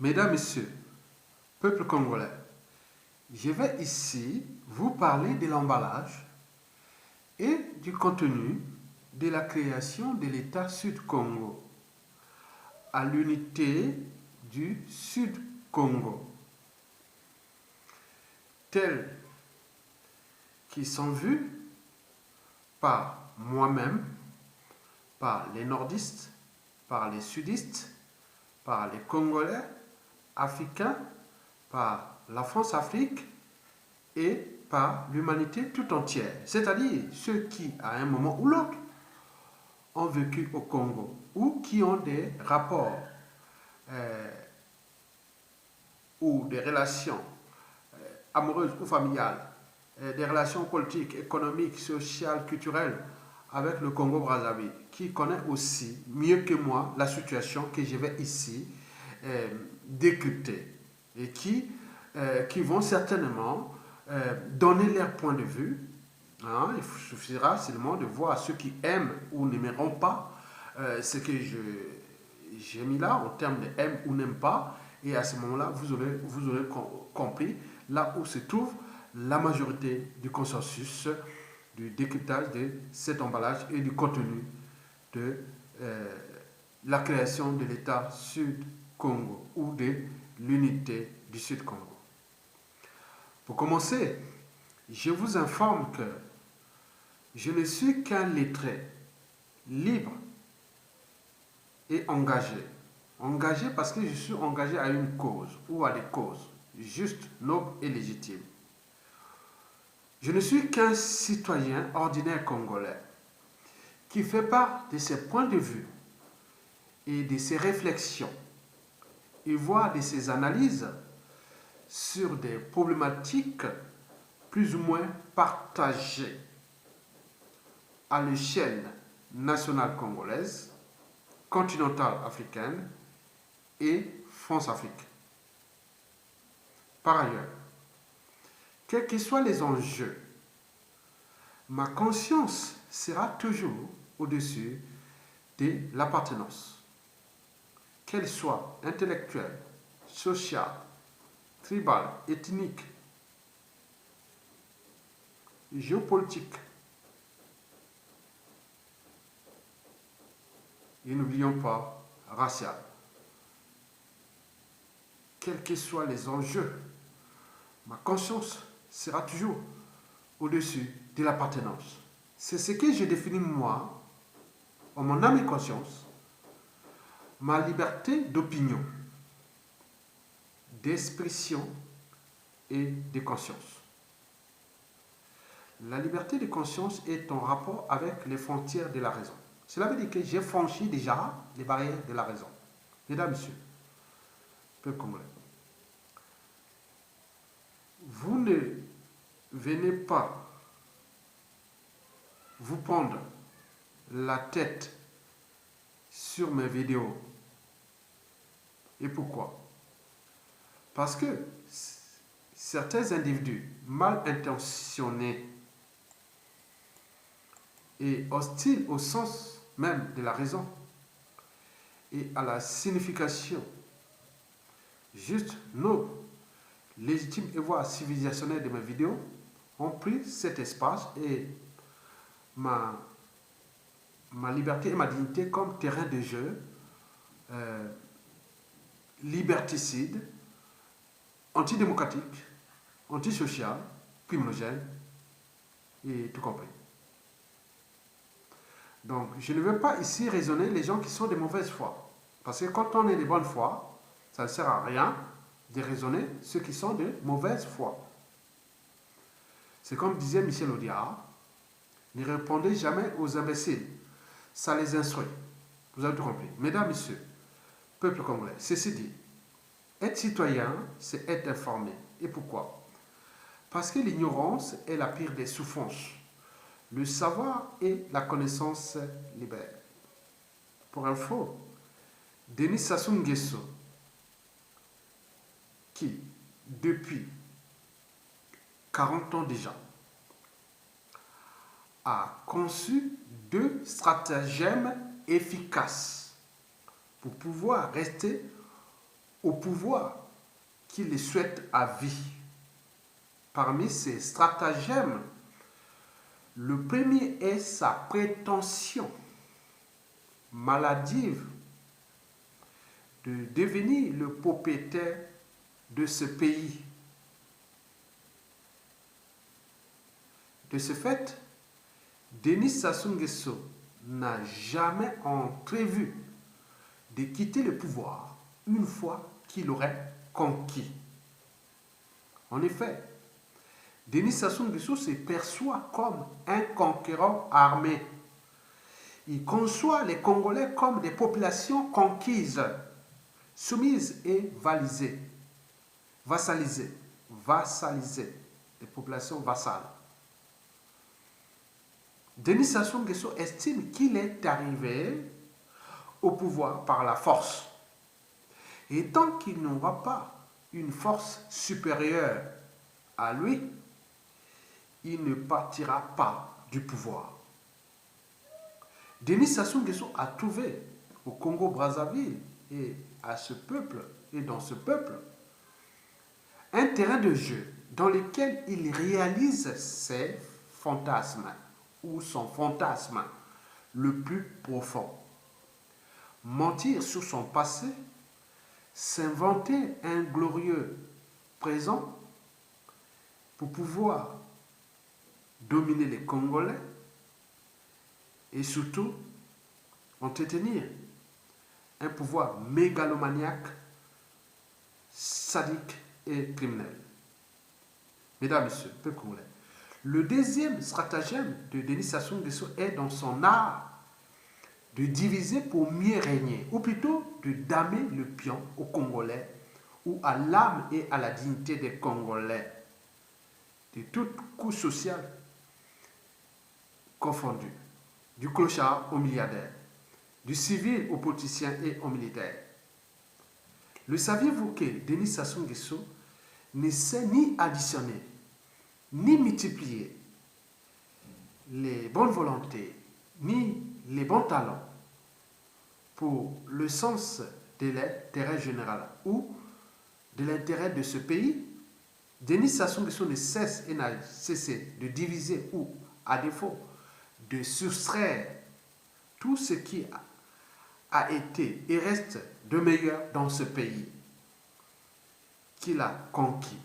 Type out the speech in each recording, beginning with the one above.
Mesdames, Messieurs, peuple congolais, je vais ici vous parler de l'emballage et du contenu de la création de l'État Sud-Congo à l'unité du Sud-Congo, tels qu'ils sont vus par moi-même, par les nordistes, par les sudistes, par les Congolais, africains, par la France-Afrique et par l'humanité tout entière. C'est-à-dire ceux qui, à un moment ou l'autre, ont vécu au Congo ou qui ont des rapports ou des relations amoureuses ou familiales, des relations politiques, économiques, sociales, culturelles avec le Congo-Brazzaville, qui connaît aussi mieux que moi la situation que je vais ici décrypter et qui vont certainement donner leur point de vue. Hein, il suffira seulement de voir ceux qui aiment ou n'aimeront pas ce que j'ai mis là en termes de aiment ou n'aiment pas. Et à ce moment-là, vous aurez compris là où se trouve la majorité du consensus du décryptage de cet emballage et du contenu de la création de l'État Sud-Congo ou de l'unité du Sud-Congo. Pour commencer, je vous informe que je ne suis qu'un lettré, libre et engagé. Engagé parce que je suis engagé à une cause ou à des causes justes, nobles et légitimes. Je ne suis qu'un citoyen ordinaire congolais qui fait part de ses points de vue et de ses réflexions et voire de ses analyses sur des problématiques plus ou moins partagées à l'échelle nationale congolaise, continentale africaine et France-Afrique. Par ailleurs, quels que soient les enjeux, ma conscience sera toujours au-dessus de l'appartenance, qu'elle soit intellectuelle, sociale, tribale, ethnique, géopolitique. Et n'oublions pas, racial. Quels que soient les enjeux, ma conscience sera toujours au-dessus de l'appartenance. C'est ce que je définis moi, en mon âme et conscience, ma liberté d'opinion, d'expression et de conscience. La liberté de conscience est en rapport avec les frontières de la raison. Cela veut dire que j'ai franchi déjà les barrières de la raison. Mesdames, Messieurs, peuple congolais, vous ne venez pas vous prendre la tête sur mes vidéos. Et pourquoi? Parce que certains individus mal intentionnés et hostiles au sens même de la raison et à la signification juste, noble, légitime et voire civilisationnelle de mes vidéos ont pris cet espace et ma liberté et ma dignité comme terrain de jeu liberticide, antidémocratique, antisocial, criminogène et tout compris. Donc, je ne veux pas ici raisonner les gens qui sont de mauvaise foi. Parce que quand on est de bonne foi, ça ne sert à rien de raisonner ceux qui sont de mauvaise foi. C'est comme disait Michel Audiard, ne répondez jamais aux imbéciles, ça les instruit. Vous avez tout compris. Mesdames, Messieurs, peuple congolais, ceci dit, être citoyen, c'est être informé. Et pourquoi? Parce que l'ignorance est la pire des souffrances. Le savoir et la connaissance libèrent. Pour info, Denis Sassou Nguesso, qui, depuis 40 ans déjà, a conçu 2 stratagèmes efficaces pour pouvoir rester au pouvoir qui les souhaite à vie. Parmi ces stratagèmes, le premier est sa prétention maladive de devenir le propriétaire de ce pays. De ce fait, Denis Sassou Nguesso n'a jamais entrevu de quitter le pouvoir une fois qu'il aurait conquis. En effet, Denis Sassou Nguesso se perçoit comme un conquérant armé. Il conçoit les Congolais comme des populations conquises, soumises et vassalisées, des populations vassales. Denis Sassou Nguesso estime qu'il est arrivé au pouvoir par la force. Et tant qu'il n'aura pas une force supérieure à lui, il ne partira pas du pouvoir. Denis Sassou Nguesso a trouvé au Congo-Brazzaville et à ce peuple et dans ce peuple un terrain de jeu dans lequel il réalise ses fantasmes ou son fantasme le plus profond. Mentir sur son passé, s'inventer un glorieux présent pour pouvoir dominer les Congolais et surtout entretenir un pouvoir mégalomaniaque, sadique et criminel. Mesdames, Messieurs, peuple congolais, le deuxième stratagème de Denis Sassou Nguesso est dans son art de diviser pour mieux régner, ou plutôt de damer le pion aux Congolais ou à l'âme et à la dignité des Congolais, de toute couche sociale confondue, du clochard au milliardaire, du civil au politicien et au militaire. Le saviez-vous que Denis Sassou Nguesso ne sait ni additionner, ni multiplier les bonnes volontés, ni les bons talents pour le sens de l'intérêt général ou de l'intérêt de ce pays? Denis Sassou Nguesso ne cesse et n'a cessé de diviser ou, à défaut, de soustraire tout ce qui a été et reste de meilleur dans ce pays qu'il a conquis.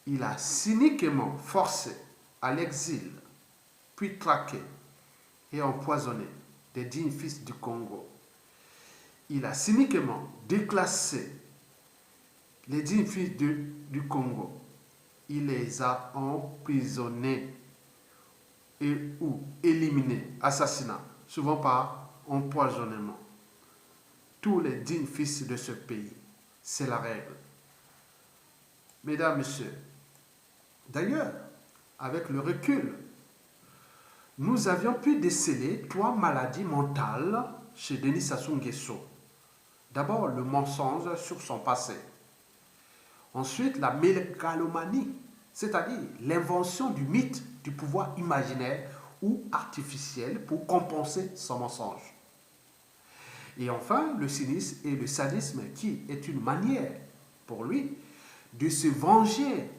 Il a cyniquement forcé à l'exil, puis traqué et empoisonné des dignes fils du Congo. Il a cyniquement déclassé les dignes fils du Congo. Il les a emprisonnés et ou éliminés, assassinats, souvent par empoisonnement. Tous les dignes fils de ce pays, c'est la règle. Mesdames, Messieurs, d'ailleurs, avec le recul, nous avions pu déceler 3 maladies mentales chez Denis Sassou Nguesso. D'abord, le mensonge sur son passé. Ensuite, la mégalomanie, c'est-à-dire l'invention du mythe du pouvoir imaginaire ou artificiel pour compenser son mensonge. Et enfin, le cynisme et le sadisme qui est une manière pour lui de se venger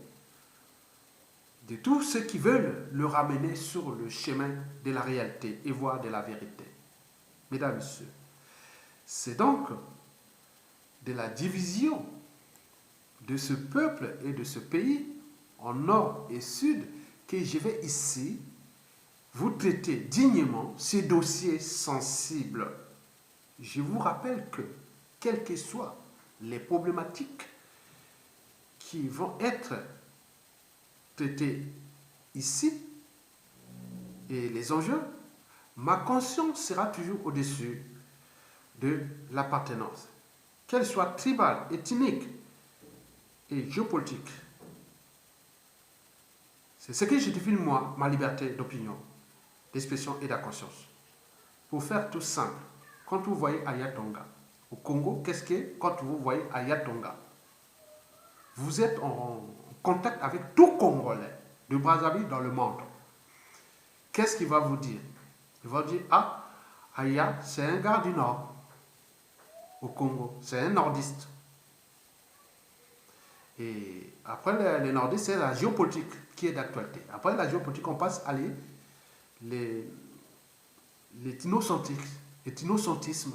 de tous ceux qui veulent le ramener sur le chemin de la réalité et voire de la vérité. Mesdames, Messieurs, c'est donc de la division de ce peuple et de ce pays en nord et sud que je vais ici vous traiter dignement ces dossiers sensibles. Je vous rappelle que, quelles que soient les problématiques qui vont être traitées ici et les enjeux, ma conscience sera toujours au-dessus de l'appartenance, qu'elle soit tribale, ethnique et géopolitique. C'est ce que je définis, moi, ma liberté d'opinion, d'expression et de conscience. Pour faire tout simple, quand vous voyez Aya Tonga, au Congo, qu'est-ce que quand vous voyez Aya Tonga? Vous êtes en contact avec tout Congolais de Brazzaville dans le monde. Qu'est-ce qu'il va vous dire? Il va dire, ah, Aya, c'est un gars du Nord. au Congo. C'est un nordiste. Et après les nordistes, c'est la géopolitique qui est d'actualité. Après la géopolitique, on passe à l'ethnocentrisme.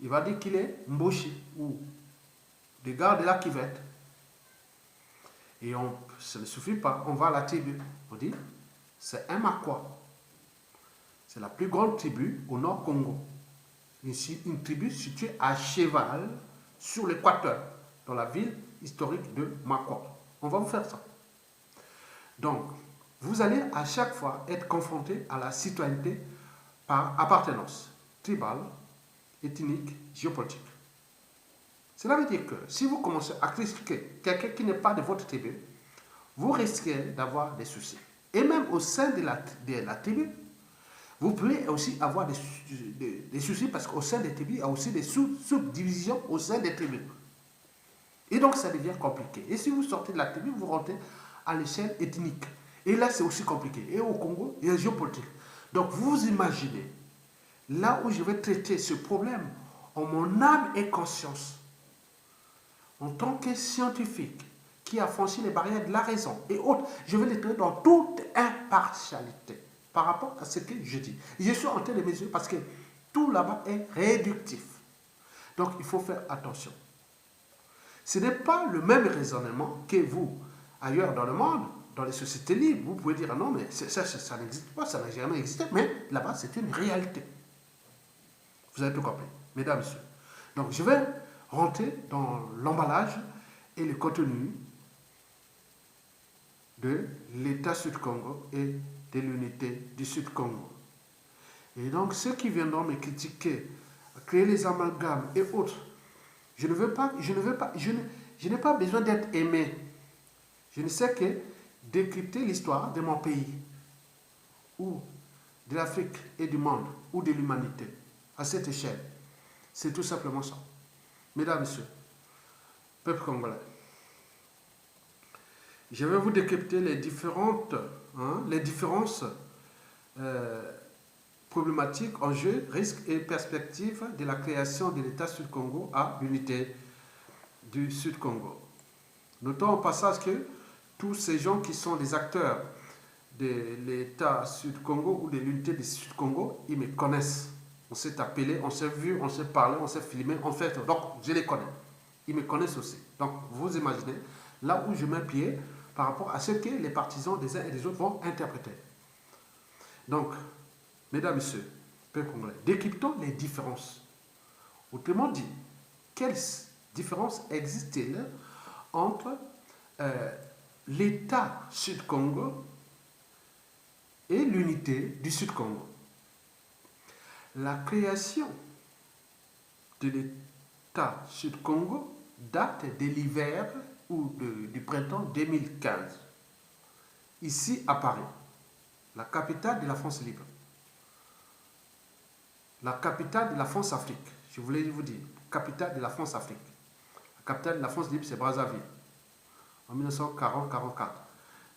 Il va dire qu'il est Mboshi ou des gars de la Kivette. Et ça ne suffit pas, on va à la tribu. On dit, c'est un Makwa. C'est la plus grande tribu au nord Congo. Une tribu située à cheval sur l'équateur, dans la ville historique de Makwa. On va vous faire ça. Donc, vous allez à chaque fois être confronté à la citoyenneté par appartenance tribale, ethnique, géopolitique. Cela veut dire que si vous commencez à critiquer quelqu'un qui n'est pas de votre tribu, vous risquez d'avoir des soucis. Et même au sein de la tribu, vous pouvez aussi avoir des soucis parce qu'au sein des tribus, il y a aussi des subdivisions au sein des tribus. Et donc, ça devient compliqué. Et si vous sortez de la tribu, vous rentrez à l'échelle ethnique. Et là, c'est aussi compliqué. Et au Congo, il y a géopolitique. Donc, vous imaginez, là où je vais traiter ce problème, en mon âme et conscience, en tant que scientifique qui a franchi les barrières de la raison et autres, je vais les traiter dans toute impartialité par rapport à ce que je dis. Je suis en train de mesurer parce que tout là-bas est réductif. Donc, il faut faire attention. Ce n'est pas le même raisonnement que vous, ailleurs dans le monde, dans les sociétés libres. Vous pouvez dire, ah non, mais ça n'existe pas, ça n'a jamais existé, mais là-bas, c'est une réalité. Vous avez tout compris, mesdames, messieurs. Donc, je vais rentrer dans l'emballage et le contenu de l'État Sud-Congo et de l'unité du Sud-Congo. Et donc, ceux qui viendront me critiquer, créer les amalgames et autres, je n'ai pas besoin d'être aimé. Je ne sais que décrypter l'histoire de mon pays, ou de l'Afrique et du monde, ou de l'humanité, à cette échelle. C'est tout simplement ça. Mesdames, Messieurs, peuple congolais, je vais vous décrypter les différences problématiques, enjeux, risques et perspectives de la création de l'État Sud-Congo à l'unité du Sud-Congo. Notons au passage que tous ces gens qui sont des acteurs de l'État Sud-Congo ou de l'unité du Sud-Congo, ils me connaissent. On s'est appelé, on s'est vu, on s'est parlé, on s'est filmé, on fait. Donc, je les connais. Ils me connaissent aussi. Donc, vous imaginez là où je mets pied par rapport à ce que les partisans des uns et des autres vont interpréter. Donc, mesdames, messieurs, peuple congolais, décryptons les différences. Autrement dit, quelles différences existent-elles entre l'État Sud-Congo et l'unité du Sud-Congo? La création de l'État Sud-Congo date de l'hiver ou du printemps 2015, ici à Paris, la capitale de la France libre, la capitale de la France-Afrique. Je voulais vous dire, capitale de la France-Afrique. La capitale de la France libre, c'est Brazzaville, en 1940-44.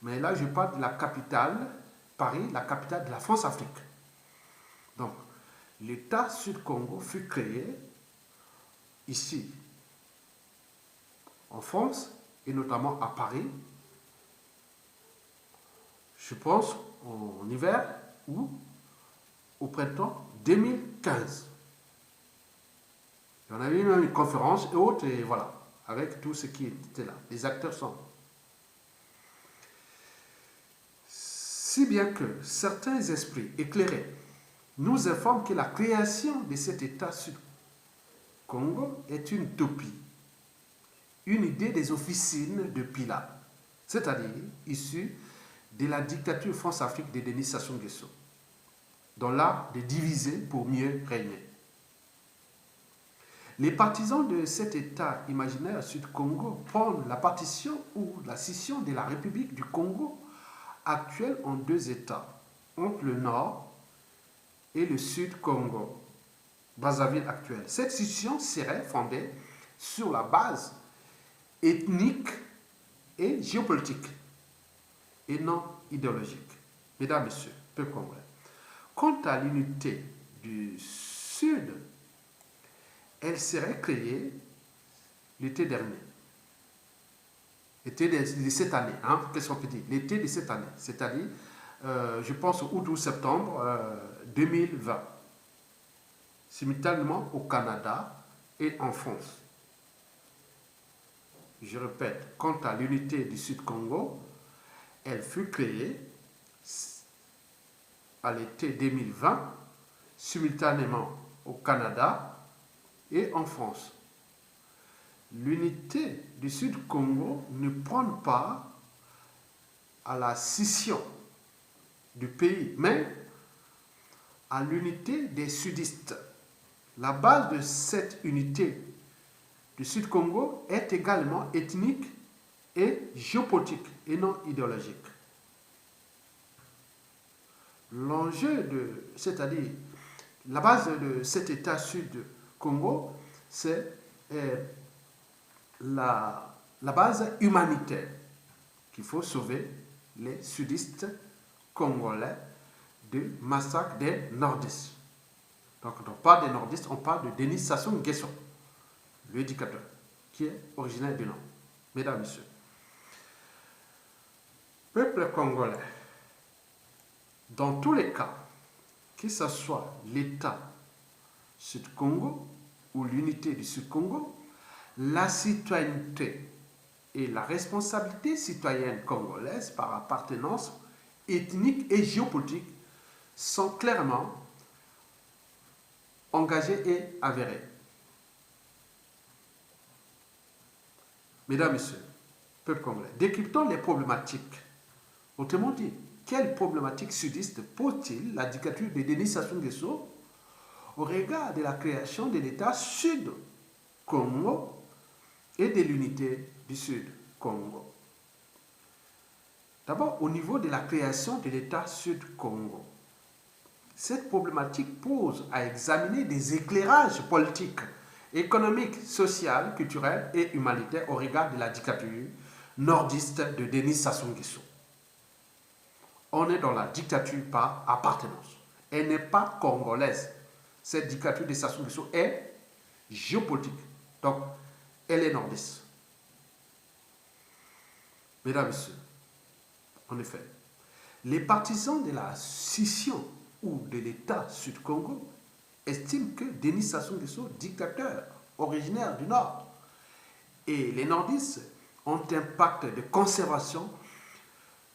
Mais là, je parle de la capitale, Paris, la capitale de la France-Afrique. Donc, l'État Sud-Congo fut créé ici, en France, et notamment à Paris, je pense en hiver ou au printemps 2015. Il y en avait même une conférence et autres, et voilà, avec tout ce qui était là. Les acteurs sont. Si bien que certains esprits éclairés nous informent que la création de cet État Sud-Congo est une utopie, une idée des officines de Pilat, c'est-à-dire issue de la dictature France-Afrique de Denis Sassou Nguesso, dans l'art de diviser pour mieux régner. Les partisans de cet État imaginaire Sud-Congo prônent la partition ou la scission de la République du Congo actuelle en deux États, entre le Nord et le Sud-Congo, Brazzaville actuelle. Cette scission serait fondée sur la base ethnique et géopolitique, et non idéologique. Mesdames, Messieurs, peuple congolais. Quant à l'unité du Sud, elle serait créée l'été dernier. L'été de cette année, hein, qu'est-ce qu'on peut dire? L'été de cette année, c'est-à-dire, je pense, août ou septembre 2020, simultanément au Canada et en France. Je répète, quant à l'unité du Sud-Congo, elle fut créée à l'été 2020, simultanément au Canada et en France. L'unité du Sud-Congo ne prend pas à la scission du pays, mais à l'unité des sudistes. La base de cette unité du Sud-Congo est également ethnique et géopolitique et non idéologique. L'enjeu c'est-à-dire la base de cet État Sud-Congo, c'est la base humanitaire, qu'il faut sauver les sudistes congolais du massacre des nordistes. Donc, on parle des nordistes, on parle de Denis Sassou Nguesso, le dictateur, qui est originaire du Nord. Mesdames, Messieurs, peuple congolais, dans tous les cas, que ce soit l'État Sud-Congo ou l'unité du Sud-Congo, la citoyenneté et la responsabilité citoyenne congolaise par appartenance ethnique et géopolitique sont clairement engagées et avérées. Mesdames, Messieurs, peuple congolais, décryptons les problématiques. Autrement dit, quelles problématiques sudistes pose-t-il la dictature de Denis Sassou Nguesso au regard de la création de l'État Sud-Congo et de l'unité du Sud-Congo? D'abord, au niveau de la création de l'État Sud-Congo, cette problématique pose à examiner des éclairages politiques, économiques, sociaux, culturels et humanitaires au regard de la dictature nordiste de Denis Sassou Nguesso. On est dans la dictature par appartenance. Elle n'est pas congolaise. Cette dictature de Sassou Nguesso est géopolitique. Donc, elle est nordiste. Mesdames et Messieurs, en effet, les partisans de la scission ou de l'État Sud-Congo estiment que Denis Sassou Nguesso, dictateur originaire du Nord, et les nordistes ont un pacte de conservation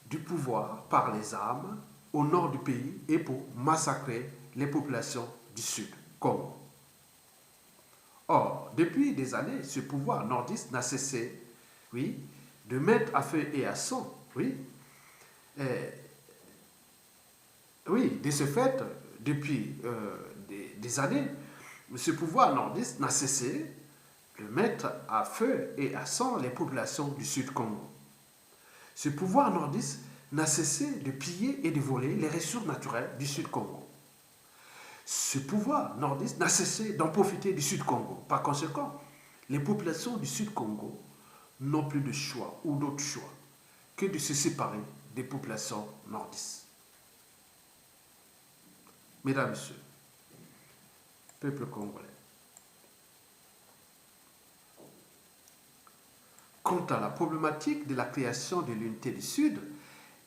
du pouvoir par les armes au nord du pays et pour massacrer les populations du Sud-Congo. Or, depuis des années, ce pouvoir nordiste n'a cessé, oui, de mettre à feu et à sang, oui, de ce fait, depuis des années, ce pouvoir nordiste n'a cessé de mettre à feu et à sang les populations du Sud-Congo. Ce pouvoir nordiste n'a cessé de piller et de voler les ressources naturelles du Sud-Congo. Ce pouvoir nordiste n'a cessé d'en profiter du Sud-Congo. Par conséquent, les populations du Sud-Congo n'ont plus de choix ou d'autre choix que de se séparer des populations nordistes. Mesdames, Messieurs, peuple congolais, quant à la problématique de la création de l'unité du Sud,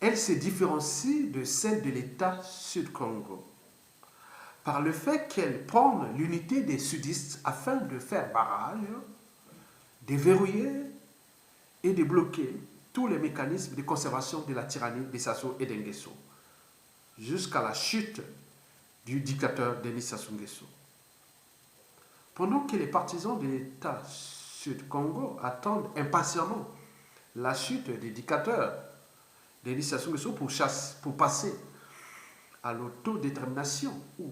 elle se différencie de celle de l'État Sud-Congo par le fait qu'elle prône l'unité des sudistes afin de faire barrage, de verrouiller et de bloquer tous les mécanismes de conservation de la tyrannie de Sassou et d'Nguesso jusqu'à la chute du dictateur Denis Sassou Nguesso. Pendant que les partisans de l'État Sud-Congo attendent impatiemment la chute du dictateur Denis Sassou Nguesso pour passer à l'autodétermination ou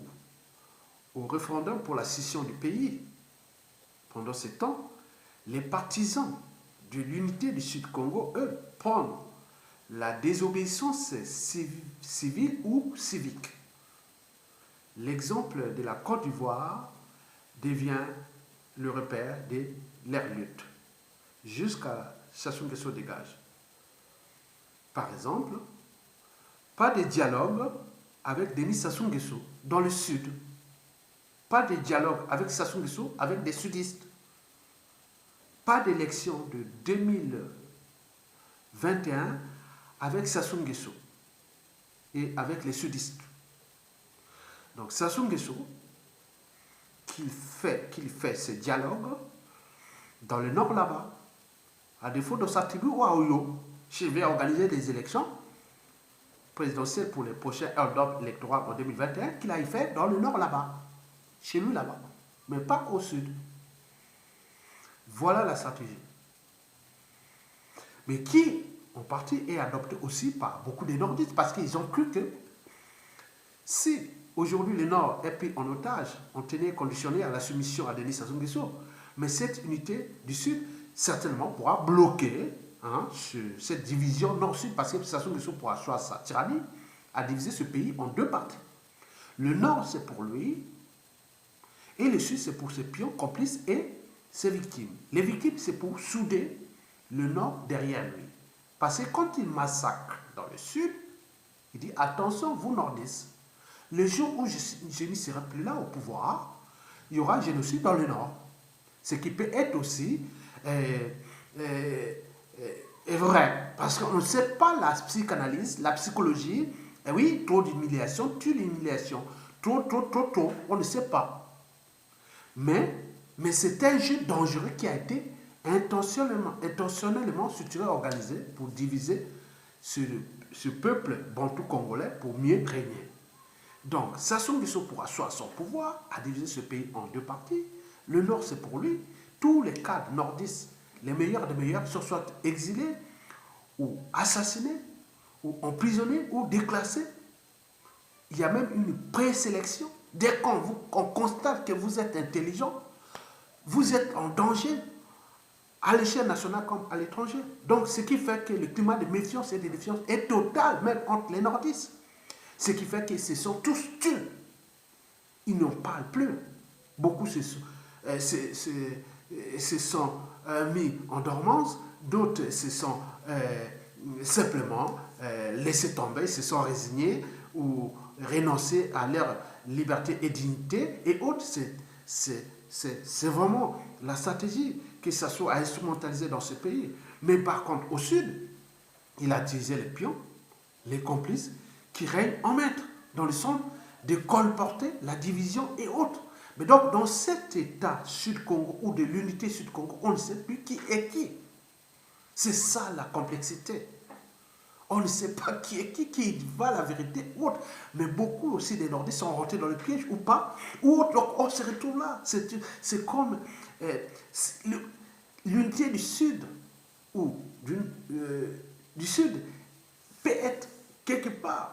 au référendum pour la scission du pays. Pendant ce temps, les partisans de l'unité du Sud-Congo, eux, prennent la désobéissance civile ou civique. L'exemple de la Côte d'Ivoire devient le repère de leur lutte, jusqu'à Sassou Nguesso dégage. Par exemple, pas de dialogue avec Denis Sassou Nguesso dans le Sud. Pas de dialogue avec Sassou Nguesso, avec des sudistes. Pas d'élection de 2021 avec Sassou Nguesso et avec les sudistes. Donc Sassou Nguesso, qu'il fait ce dialogue dans le nord là-bas, à défaut de s'attribuer à Oyo, je vais organiser des élections présidentielles pour les prochains hold-up électoraux en 2021, qu'il a fait dans le nord là-bas, chez lui là-bas, mais pas au sud. Voilà la stratégie. Mais qui, en partie, est adoptée aussi par beaucoup de nordistes, parce qu'ils ont cru que si aujourd'hui le Nord est pris en otage, on tenait conditionné à la soumission à Denis Sassou Nguesso, mais cette unité du Sud, certainement, pourra bloquer cette division Nord-Sud, parce que Sassou Nguesso pourra choisir sa tyrannie à diviser ce pays en deux parties. Le Nord, c'est pour lui, et le Sud, c'est pour ses pions, complices et ses victimes. Les victimes, c'est pour souder le Nord derrière lui. Parce que quand il massacre dans le Sud, il dit, attention, vous nordistes, le jour où je n'y serai plus là au pouvoir, il y aura un génocide dans le Nord. Ce qui peut être aussi vrai. Parce qu'on ne sait pas la psychanalyse, la psychologie. Et oui, trop d'humiliation tue l'humiliation. Trop, on ne sait pas. Mais c'est un jeu dangereux qui a été intentionnellement structuré, organisé pour diviser ce peuple bantou congolais pour mieux régner. Donc, Sassou Nguesso pourra asseoir son pouvoir à diviser ce pays en deux parties. Le Nord, c'est pour lui. Tous les cadres nordistes, les meilleurs des meilleurs, sont soit exilés, ou assassinés, ou emprisonnés, ou déclassés. Il y a même une présélection. Dès qu'on constate que vous êtes intelligent, vous êtes en danger, à l'échelle nationale comme à l'étranger. Donc, ce qui fait que le climat de méfiance et de défiance est total, même entre les nordistes. Ce qui fait que ce sont tous tués. Ils n'en parlent plus. Beaucoup se sont mis en dormance, d'autres se sont simplement laissés tomber, se sont résignés ou renoncés à leur liberté et dignité. Et autres, c'est vraiment la stratégie que ça soit instrumentalisé dans ce pays. Mais par contre, au sud, il a utilisé les pions, les complices, qui règne en maître, dans le sens de colporter la division et autres. Mais donc, dans cet État Sud-Congo ou de l'unité Sud-Congo, on ne sait plus qui est qui. C'est ça la complexité. On ne sait pas qui est qui va la vérité ou autre. Mais beaucoup aussi des Nordistes sont rentrés dans le piège ou pas, ou autre. Donc, on se retrouve là. C'est comme l'unité du Sud ou du Sud peut être quelque part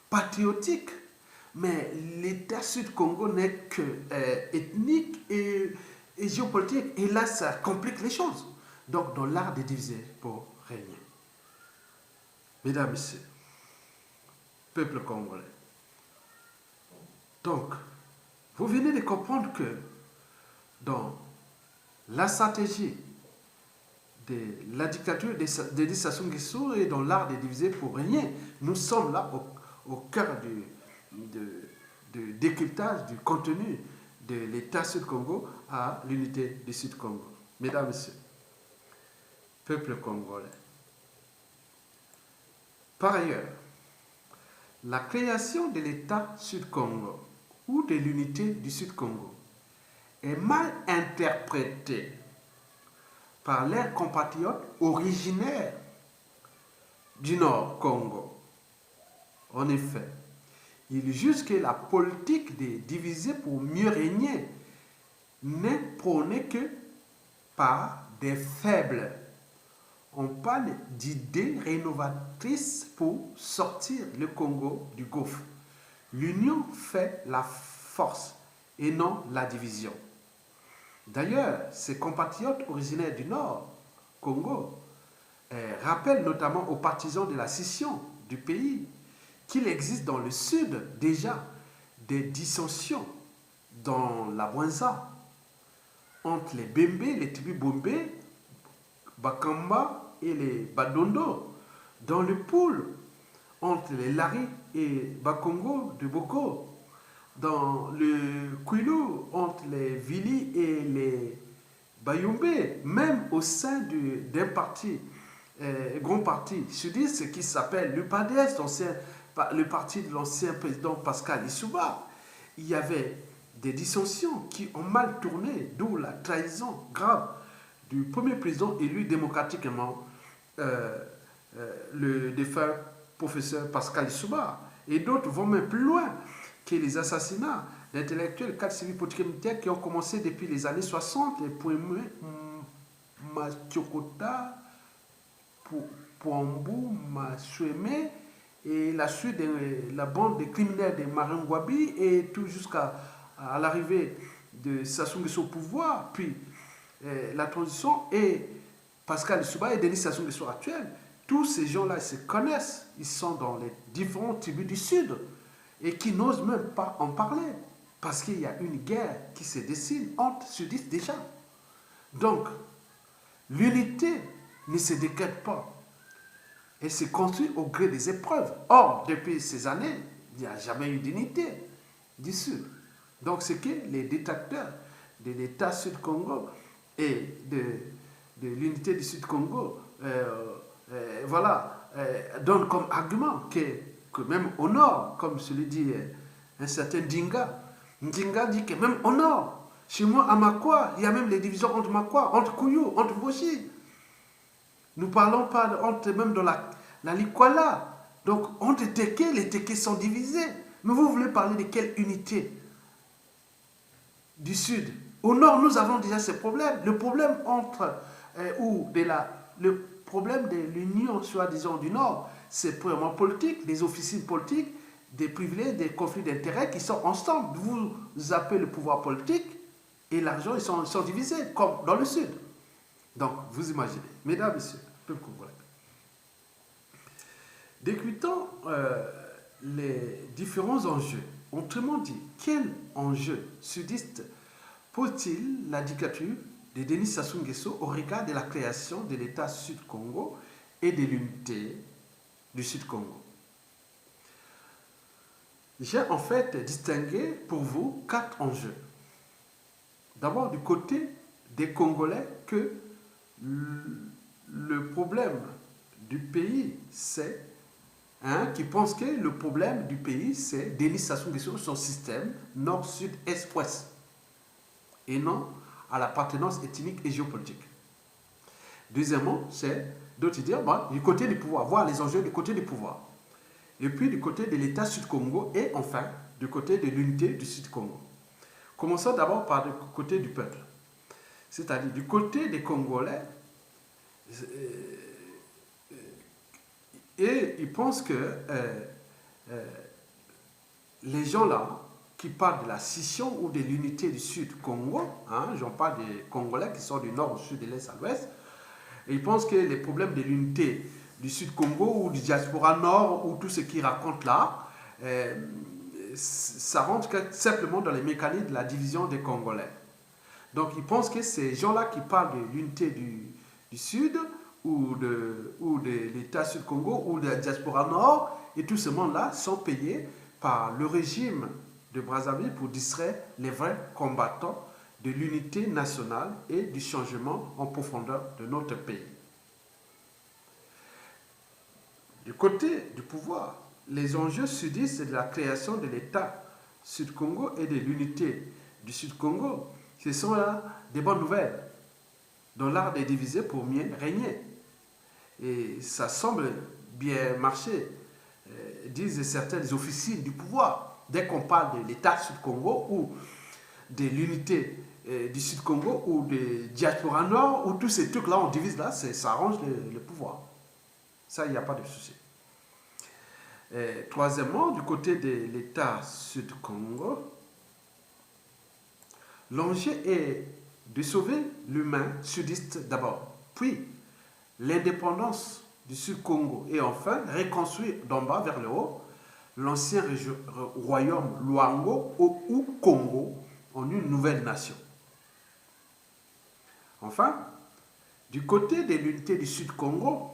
patriotique, mais l'État Sud-Congo n'est que ethnique et géopolitique. Et là, ça complique les choses. Donc, dans l'art de diviser pour régner. Mesdames, Messieurs, peuple congolais. Donc, vous venez de comprendre que dans la stratégie de la dictature de Denis Sassou Nguesso et dans l'art de diviser pour régner, nous sommes là au cœur du décryptage du contenu de l'État Sud-Congo à l'unité du Sud-Congo. Mesdames, Messieurs, peuple congolais. Par ailleurs, la création de l'État Sud-Congo ou de l'unité du Sud-Congo est mal interprétée par leurs compatriotes originaires du Nord Congo. En effet, ils jugent que la politique de diviser pour mieux régner n'est prônée que par des faibles. On parle d'idées rénovatrices pour sortir le Congo du gouffre. L'union fait la force et non la division. D'ailleurs, ces compatriotes originaires du Nord, Congo, rappellent notamment aux partisans de la scission du pays qu'il existe dans le Sud déjà des dissensions dans la Bouenza entre les Bembe, les tribus Bombe, Bakamba et les Badondo, dans le pôle entre les Lari et Bakongo de Boko, dans le Kwilu, entre les Vili et les Bayumbe, même au sein d'un parti, grand parti sudiste qui s'appelle l'UPADES, le parti de l'ancien président Pascal Lissouba, il y avait des dissensions qui ont mal tourné, d'où la trahison grave du premier président élu démocratiquement, le défunt professeur Pascal Lissouba. Et d'autres vont même plus loin que les assassinats d'intellectuels, cadres civils, politiques et militaires qui ont commencé depuis les années 60, les Machokota, Pouambou, Masueme, et la suite de la bande des criminels de Marangwabi, et tout jusqu'à l'arrivée de Sassou Nguesso au pouvoir, puis la transition, et Pascal Lissouba et Denis Sassou Nguesso actuel. Tous ces gens-là se connaissent, ils sont dans les différentes tribus du Sud et qui n'osent même pas en parler parce qu'il y a une guerre qui se dessine entre sudistes déjà. Donc, l'unité ne se décrète pas, elle se construit au gré des épreuves. Or, depuis ces années, il n'y a jamais eu d'unité du Sud. Donc, c'est que les détracteurs de l'État Sud-Congo et de l'unité du Sud-Congo donne comme argument que même au nord, comme se le dit un certain Ndinga dit que même au nord, chez moi à Makwa, il y a même les divisions entre Makwa, entre Kouyou, entre Boshi. Nous parlons pas entre même dans la Likwala. Donc entre Teke, les Teke sont divisés. Mais vous voulez parler de quelle unité du Sud? Au nord, nous avons déjà ces problèmes. Le problème le problème de l'union, soi-disant, du Nord, c'est purement politique, des officines politiques, des privilèges, des conflits d'intérêts qui sont ensemble. Vous appelez le pouvoir politique et l'argent, ils sont divisés, comme dans le Sud. Donc, vous imaginez, mesdames, messieurs, peuple congolais. Discutons les différents enjeux. Autrement dit, quel enjeu sudiste pose-t-il la dictature de Denis Sassou Nguesso au regard de la création de l'État Sud-Congo et de l'unité du Sud-Congo? J'ai en fait distingué pour vous 4 enjeux. D'abord, du côté des Congolais, que le problème du pays, c'est qui pense que le problème du pays, c'est Denis Sassou Nguesso, son système nord, sud, est, ouest, et non à l'appartenance ethnique et géopolitique. Deuxièmement, c'est d'autres dire du côté du pouvoir, voir les enjeux du côté du pouvoir. Et puis du côté de l'État Sud-Congo et enfin du côté de l'unité du Sud-Congo. Commençons d'abord par le côté du peuple. C'est-à-dire du côté des Congolais, et ils pensent que les gens là qui parlent de la scission ou de l'unité du Sud-Congo, j'en parle des Congolais qui sont du nord au sud, de l'est à l'ouest, et ils pensent que les problèmes de l'unité du Sud-Congo ou du diaspora nord ou tout ce qu'ils racontent là, ça rentre simplement dans les mécanismes de la division des Congolais. Donc ils pensent que ces gens-là qui parlent de l'unité du Sud ou de l'État Sud-Congo ou de la diaspora nord, et tout ce monde-là sont payés par le régime de Brazzaville pour distraire les vrais combattants de l'unité nationale et du changement en profondeur de notre pays. Du côté du pouvoir, les enjeux sudistes de la création de l'État Sud-Congo et de l'unité du Sud-Congo, ce sont là des bonnes nouvelles, dont l'art est divisé pour mieux régner. Et ça semble bien marcher, disent certaines officines du pouvoir. Dès qu'on parle de l'État Sud-Congo ou de l'unité du Sud-Congo ou de diaspora nord ou tous ces trucs-là, on divise là, ça arrange le pouvoir. Ça, il n'y a pas de souci. Troisièmement, du côté de l'État Sud-Congo, l'enjeu est de sauver l'humain sudiste d'abord, puis l'indépendance du Sud-Congo et enfin reconstruire d'en bas vers le haut l'ancien royaume Luango ou Congo en une nouvelle nation. Enfin, du côté de l'unité du Sud-Congo,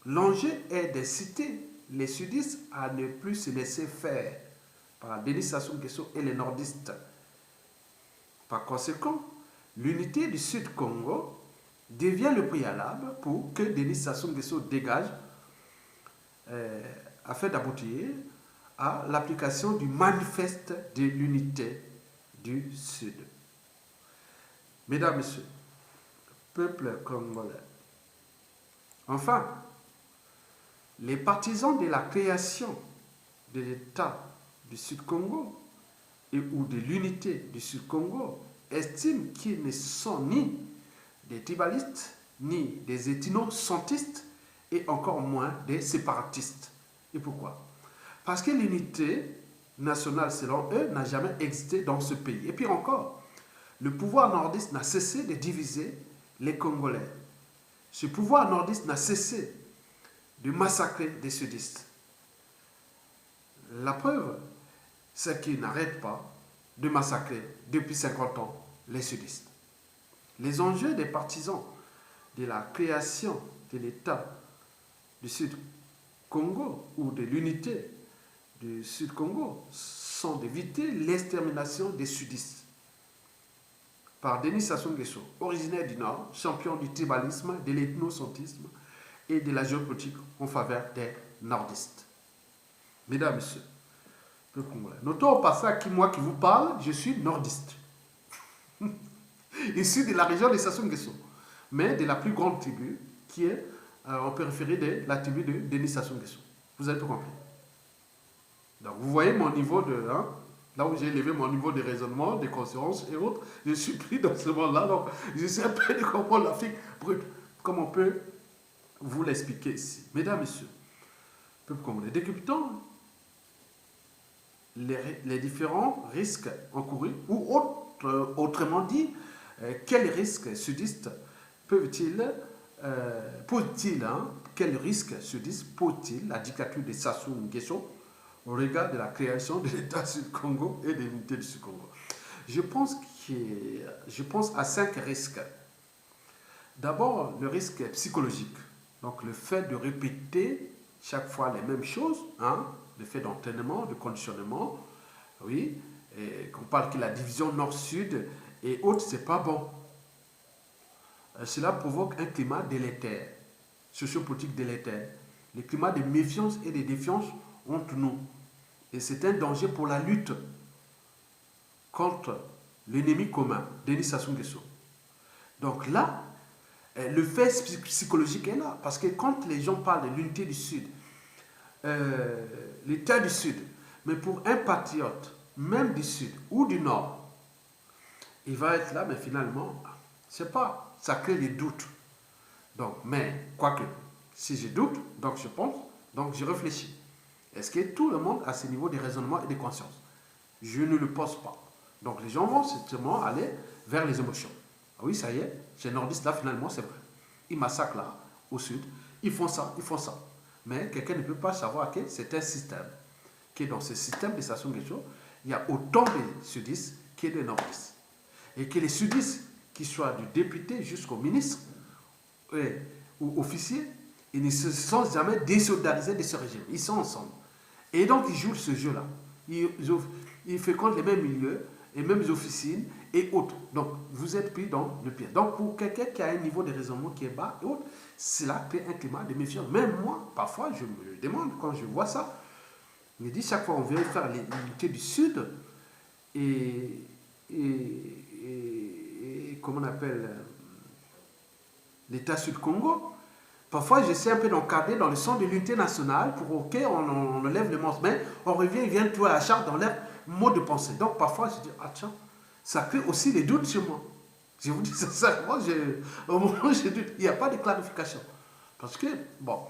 l'enjeu est d'inciter les sudistes à ne plus se laisser faire par Denis Sassou Nguesso et les nordistes. Par conséquent, l'unité du Sud Congo devient le préalable pour que Denis Sassou Nguesso dégage afin d'aboutir à l'application du manifeste de l'unité du Sud. Mesdames, Messieurs, peuple congolais, enfin, les partisans de la création de l'État du Sud-Congo et ou de l'unité du Sud-Congo estiment qu'ils ne sont ni des tribalistes, ni des ethno-centristes et encore moins des séparatistes. Et pourquoi? Parce que l'unité nationale, selon eux, n'a jamais existé dans ce pays. Et puis encore, le pouvoir nordiste n'a cessé de diviser les Congolais. Ce pouvoir nordiste n'a cessé de massacrer des sudistes. La preuve, c'est qu'il n'arrête pas de massacrer depuis 50 ans les sudistes. Les enjeux des partisans de la création de l'État du Sud-Congo ou de l'unité du Sud-Congo sont d'éviter l'extermination des sudistes par Denis Sassou Nguesso, originaire du Nord, champion du tribalisme, de l'ethnocentrisme et de la géopolitique en faveur des nordistes. Mesdames, Messieurs, le Congolais. Notons au passage que moi qui vous parle, je suis nordiste. Issu de la région de Sassou Nguesso, mais de la plus grande tribu qui est en périphérie de la tribu de Denis Sassou Nguesso. Vous avez tout compris. Donc vous voyez mon niveau de... Hein, là où j'ai élevé mon niveau de raisonnement, de conscience et autres, je suis pris dans ce monde-là. Donc je sais un peu de comprendre l'Afrique brute, comme on peut vous l'expliquer ici. Mesdames, Messieurs, peuple congolais, décryptons les différents risques encourus, ou autrement dit, quels risques sudistes peuvent-ils, quels risques sudistes pose-t-il la dictature de Sassou Nguesso au regard de la création de l'État Sud-Congo et de l'unité du Sud-Congo? Je pense à 5 risques. D'abord, le risque psychologique. Donc, le fait de répéter chaque fois les mêmes choses, hein, le fait d'entraînement, de conditionnement, oui, et qu'on parle que la division nord-sud et autres, c'est pas bon. Cela provoque un climat délétère, sociopolitique délétère, le climat de méfiance et de défiance entre nous. Et c'est un danger pour la lutte contre l'ennemi commun, Denis Sassou Nguesso. Donc là, le fait psychologique est là, parce que quand les gens parlent de l'unité du Sud, l'État du Sud, mais pour un patriote, même du Sud ou du Nord, il va être là, mais finalement, je ne sais pas, ça crée des doutes. Donc, mais, quoique, si je doute, donc je pense, donc je réfléchis. Est-ce que tout le monde a ce niveau de raisonnement et de conscience? Je ne le pense pas. Donc les gens vont simplement aller vers les émotions. Ah oui, ça y est, ces nordistes là, finalement, c'est vrai. Ils massacrent là, au sud, ils font ça, ils font ça. Mais quelqu'un ne peut pas savoir que c'est un système, que dans ce système de Sassou Nguesso, il y a autant de sudistes que de nordistes. Et que les sudistes, qu'ils soient du député jusqu'au ministre ou officier, ils ne se sont jamais désolidarisés de ce régime. Ils sont ensemble. Et donc, ils jouent ce jeu-là. Ils fréquentent les mêmes milieux, les mêmes officines et autres. Donc, vous êtes pris dans le pire. Donc, pour quelqu'un qui a un niveau de raisonnement qui est bas et autres, cela crée un climat de méfiance. Même moi, parfois, je me demande, quand je vois ça, je me dis, chaque fois on vient faire l'unité du Sud, et comment on appelle l'État Sud-Congo, parfois j'essaie un peu d'encadrer dans le sens de l'unité nationale pour qu'on enlève le monstre, mais on revient, ils viennent tout à la charge dans leur mode de pensée. Donc parfois je dis, ah tiens, ça crée aussi des doutes sur moi. Je vous dis sincèrement, au moment où j'ai doute, il n'y a pas de clarification. Parce que, bon,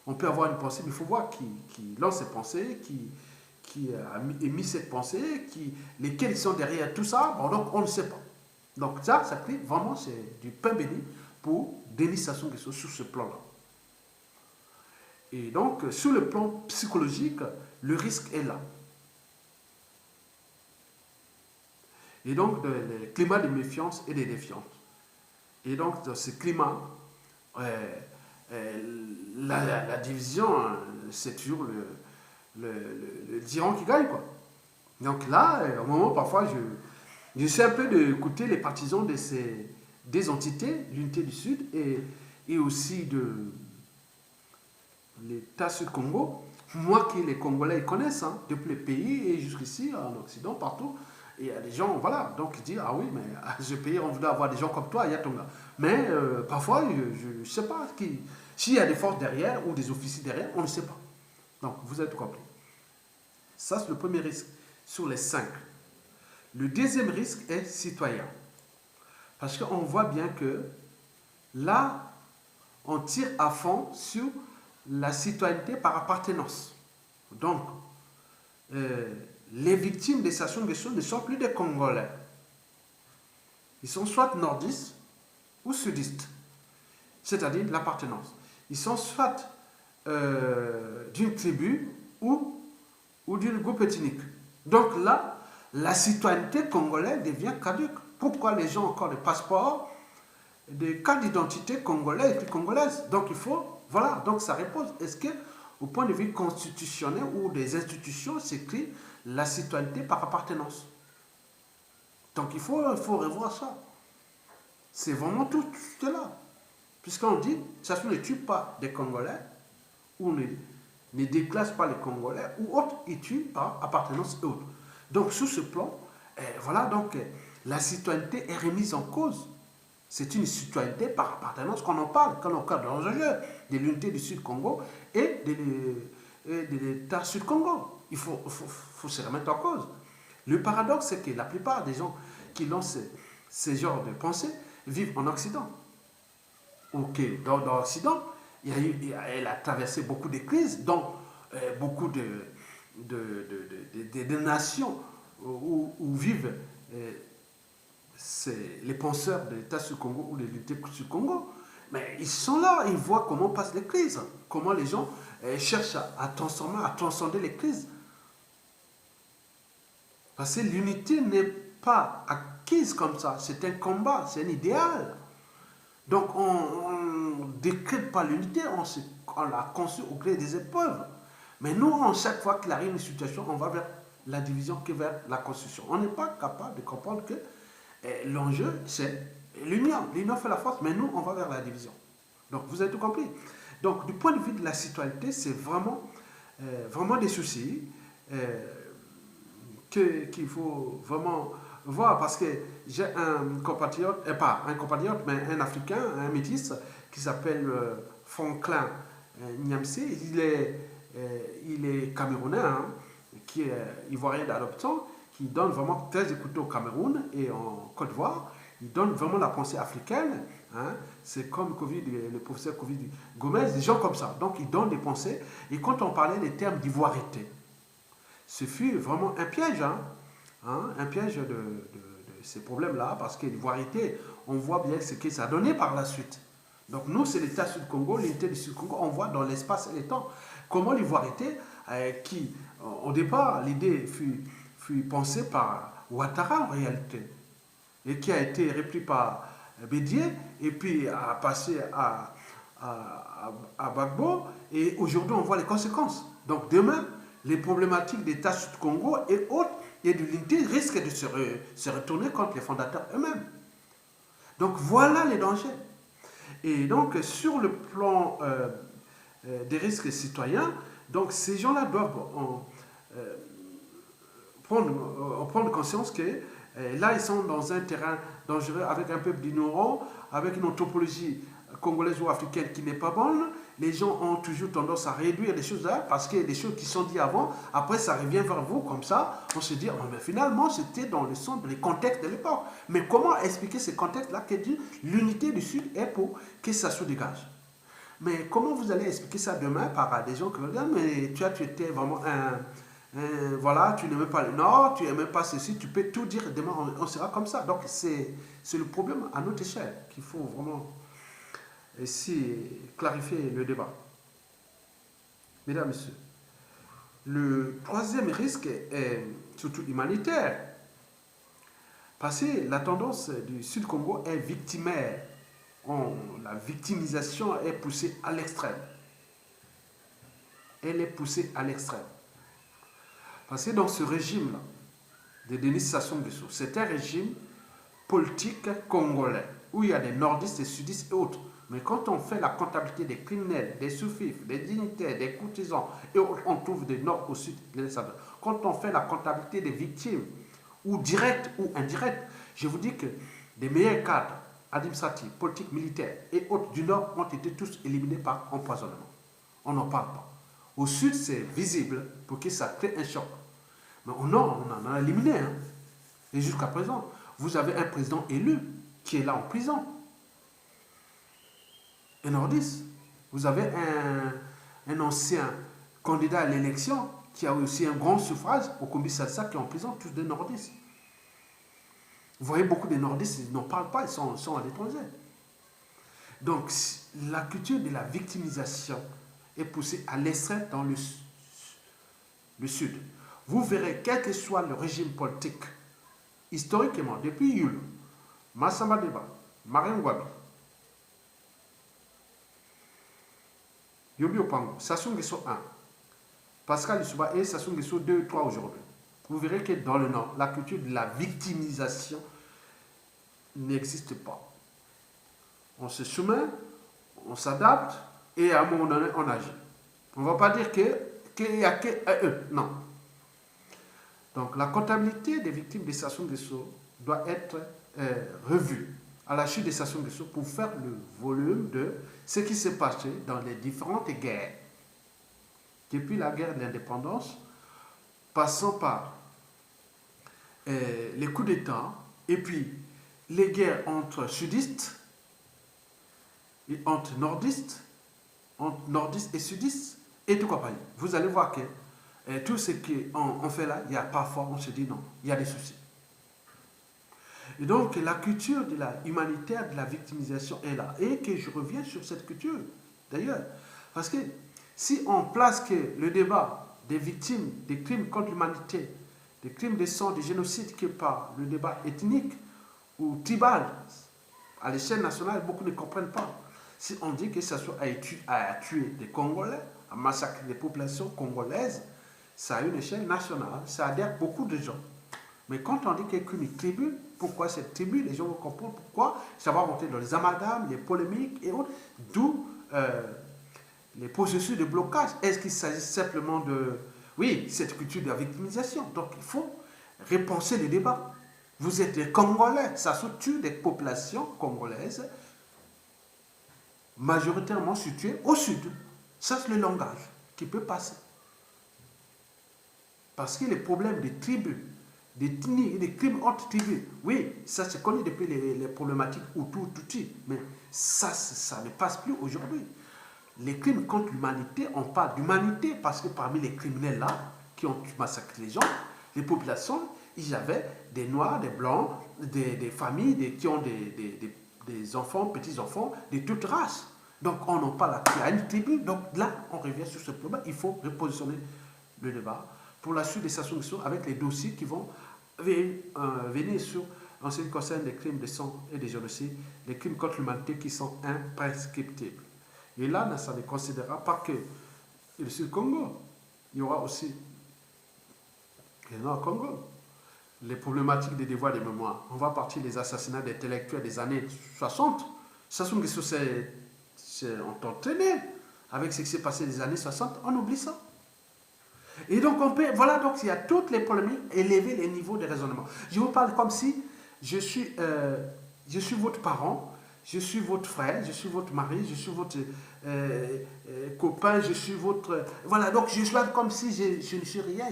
on peut avoir une pensée, mais il faut voir qui lance cette pensée, qui a émis cette pensée, lesquels sont derrière tout ça. Bon, donc on ne sait pas. Donc ça crée vraiment, c'est du pain béni pour Denis Sassou Nguesso sur ce plan-là. Et donc, sur le plan psychologique, le risque est là. Et donc, le climat de méfiance et de défiance. Et donc, dans ce climat, la division, c'est toujours le tyran qui gagne, quoi. Donc là, au moment, parfois, je sais un peu d'écouter les partisans de des entités, l'unité du Sud et aussi de l'État Sud-Congo. Moi qui les Congolais ils connaissent, hein, depuis le pays et jusqu'ici, en Occident, partout. Et il y a des gens, voilà, donc ils disent, ah oui, mais à ce pays, on voudrait avoir des gens comme toi, il y a ton gars. Mais parfois, je ne sais pas s'il y a des forces derrière ou des officiers derrière, on ne sait pas. Donc, vous avez tout compris. Ça, c'est le premier risque sur les 5. Le deuxième risque est citoyen. Parce qu'on voit bien que là, on tire à fond sur la citoyenneté par appartenance. Donc, les victimes des stations de ne sont plus des Congolais. Ils sont soit nordistes ou sudistes, c'est-à-dire l'appartenance. Ils sont soit d'une tribu ou d'un groupe ethnique. Donc là, la citoyenneté congolaise devient caduque. Pourquoi les gens ont encore des passeports, des cartes d'identité congolaises et congolaises? Donc il faut, voilà, donc ça repose. Est-ce que, au point de vue constitutionnel ou des institutions, s'écrit la citoyenneté par appartenance? Donc il faut revoir ça. C'est vraiment tout cela. Puisqu'on dit, ça ne tue pas des Congolais, ou ne déclasse pas les Congolais, ou autres, ils tuent par appartenance et autres. Donc sur ce plan, voilà, donc la citoyenneté est remise en cause. C'est une citoyenneté par appartenance qu'on en parle, quand on parle de l'enjeu de l'unité du Sud-Congo et de l'État Sud-Congo. Il faut se remettre en cause. Le paradoxe, c'est que la plupart des gens qui lancent ces genres de pensées vivent en Occident. Ok, dans l'Occident, elle a traversé beaucoup de crises, dont beaucoup de nations où vivent les penseurs de l'État Sud-Congo ou de l'unité Sud-Congo. Mais ils sont là, ils voient comment passent les crises, comment les gens cherchent à transformer, à transcender les crises. Parce que l'unité n'est pas acquise comme ça, c'est un combat, c'est un idéal. Donc on ne décrète pas l'unité, on l'a conçue au gré des épreuves. Mais nous, chaque fois qu'il arrive une situation, on va vers la division que vers la construction. On n'est pas capable de comprendre que l'enjeu, c'est l'union. L'union fait la force, mais nous, on va vers la division. Donc vous avez tout compris. Donc du point de vue de la citoyenneté, c'est vraiment, vraiment des soucis qu'il faut vraiment voir, parce que j'ai un compatriote, pas un compatriote, mais un Africain, un métis, qui s'appelle Franklin Nyamse. Il est camerounais, hein, qui est ivoirien d'adoption, qui donne vraiment très écouté au Cameroun et en Côte d'Ivoire. Il donne vraiment la pensée africaine. Hein. C'est comme le professeur Covid Gomez, des gens comme ça. Donc il donne des pensées. Et quand on parlait des termes d'ivoirité, ce fut vraiment un piège, un piège de ces problèmes-là, parce que l'ivoirité, on voit bien ce que ça a donné par la suite. Donc nous, c'est l'État Sud-Congo, l'unité du Sud-Congo, on voit dans l'espace et le temps comment l'ivoirité, qui, au départ, l'idée fut pensée par Ouattara en réalité, et qui a été repris par Bédier, et puis a passé à Gbagbo, et aujourd'hui on voit les conséquences. Donc demain, les problématiques d'État Sud-Congo et autres, et de l'unité risquent de se retourner contre les fondateurs eux-mêmes. Donc voilà les dangers. Et donc sur le plan des risques citoyens, donc ces gens-là doivent prendre conscience que là ils sont dans un terrain dangereux avec un peuple ignorant, avec une anthropologie congolaise ou africaine qui n'est pas bonne. Les gens ont toujours tendance à réduire les choses là parce qu'il y a des choses qui sont dites avant, après ça revient vers vous comme ça, on se dit oh, mais finalement c'était dans le centre, les contextes de l'époque. Mais comment expliquer ces contextes-là que dit l'unité du Sud est pour que ça se dégage? Mais comment vous allez expliquer ça demain par des gens qui vont dire mais tu étais vraiment voilà, tu n'aimais pas le Nord, tu n'aimais pas ceci, tu peux tout dire, demain on sera comme ça. Donc c'est le problème à notre échelle qu'il faut vraiment clarifier le débat. Mesdames, Messieurs, le troisième risque est surtout humanitaire. Parce que la tendance du Sud-Congo est victimaire. La victimisation est poussée à l'extrême. Elle est poussée à l'extrême. Parce que dans ce régime-là, de Denis Sassou Nguesso. C'est un régime politique congolais où il y a des nordistes, des sudistes et autres. Mais quand on fait la comptabilité des criminels, des sous-fifs, des dignitaires, des courtisans et autres, on trouve du nord au sud de l'Est. Quand on fait la comptabilité des victimes, ou directes ou indirectes, je vous dis que les meilleurs cadres administratifs, politiques, militaires et autres du nord ont été tous éliminés par empoisonnement. On n'en parle pas. Au sud, c'est visible pour que ça crée un choc. Mais au nord, on en a éliminé. Hein. Et jusqu'à présent, vous avez un président élu qui est là en prison. Un nordiste. Vous avez un ancien candidat à l'élection qui a aussi un grand suffrage au Kombi-Salsa qui est en prison, tous des nordistes. Vous voyez, beaucoup de nordistes, ils n'en parlent pas, ils sont à l'étranger. Donc, la culture de la victimisation est poussée à l'extrême dans le sud. Vous verrez, quel que soit le régime politique, historiquement, depuis Yulu, Massamba Deba, Marine Ngouabi, Yobi Opango, Sassou Nguesso 1, Pascal Lissouba et Sassou Nguesso 2 et 3 aujourd'hui. Vous verrez que dans le Nord, la culture de la victimisation n'existe pas. On se soumet, on s'adapte et à un moment donné, on agit. On ne va pas dire qu'il n'y a que eux. Non. Donc la comptabilité des victimes de Sassou Nguesso doit être revue à la chute de Sassou Nguesso pour faire le volume de ce qui s'est passé dans les différentes guerres. Depuis la guerre de l'indépendance, passant par les coups d'État et puis les guerres entre sudistes et entre nordistes et sudistes et tout compagnie. Vous allez voir que tout ce qu'on fait là, il y a parfois, on se dit non, il y a des soucis. Et donc, la culture de la humanitaire, de la victimisation est là. Et que je reviens sur cette culture, d'ailleurs. Parce que si on place que le débat des victimes, des crimes contre l'humanité, des crimes de sang, des génocides qui par le débat ethnique ou tribal, à l'échelle nationale, beaucoup ne comprennent pas. Si on dit que ça soit à tuer des Congolais, à massacrer des populations congolaises, ça a une échelle nationale, ça adhère beaucoup de gens. Mais quand on dit qu'il y a une tribu, pourquoi cette tribu, les gens vont comprendre pourquoi, ça va monter dans les amalgames, les polémiques et autres, d'où les processus de blocage. Est-ce qu'il s'agit simplement de, oui, cette culture de la victimisation? Donc il faut repenser les débats. Vous êtes des Congolais, ça se tue des populations congolaises majoritairement situées au sud. Ça, c'est le langage qui peut passer. Parce que les problèmes des tribus, des crimes entre tribus, oui, ça c'est connu depuis les problématiques Hutu-Tutsi, mais ça ne passe plus aujourd'hui. Les crimes contre l'humanité, on parle d'humanité parce que parmi les criminels là, qui ont massacré les gens, les populations, il y avait des noirs, des blancs, des familles qui ont des enfants, petits-enfants, de toutes races. Donc on en parle à une tribu, donc là on revient sur ce problème, il faut repositionner le débat pour la suite des Sassou Nguesso avec les dossiers qui vont venir sur, en ce qui concerne les crimes de sang et des génocides, les crimes contre l'humanité qui sont imprescriptibles. Et là, ça ne considérera pas que le Sud-Congo, il y aura aussi le Nord-Congo. Les problématiques des devoirs de mémoire. On va partir des assassinats d'intellectuels des années 60. Sassou Nguesso s'est entraîné avec ce qui s'est passé des années 60. On oublie ça. Et donc, voilà, donc il y a toutes les polémiques, élever les niveaux de raisonnement. Je vous parle comme si je suis votre parent, je suis votre frère, je suis votre mari, je suis votre copain, je suis votre... Voilà, donc je suis là comme si je ne suis rien.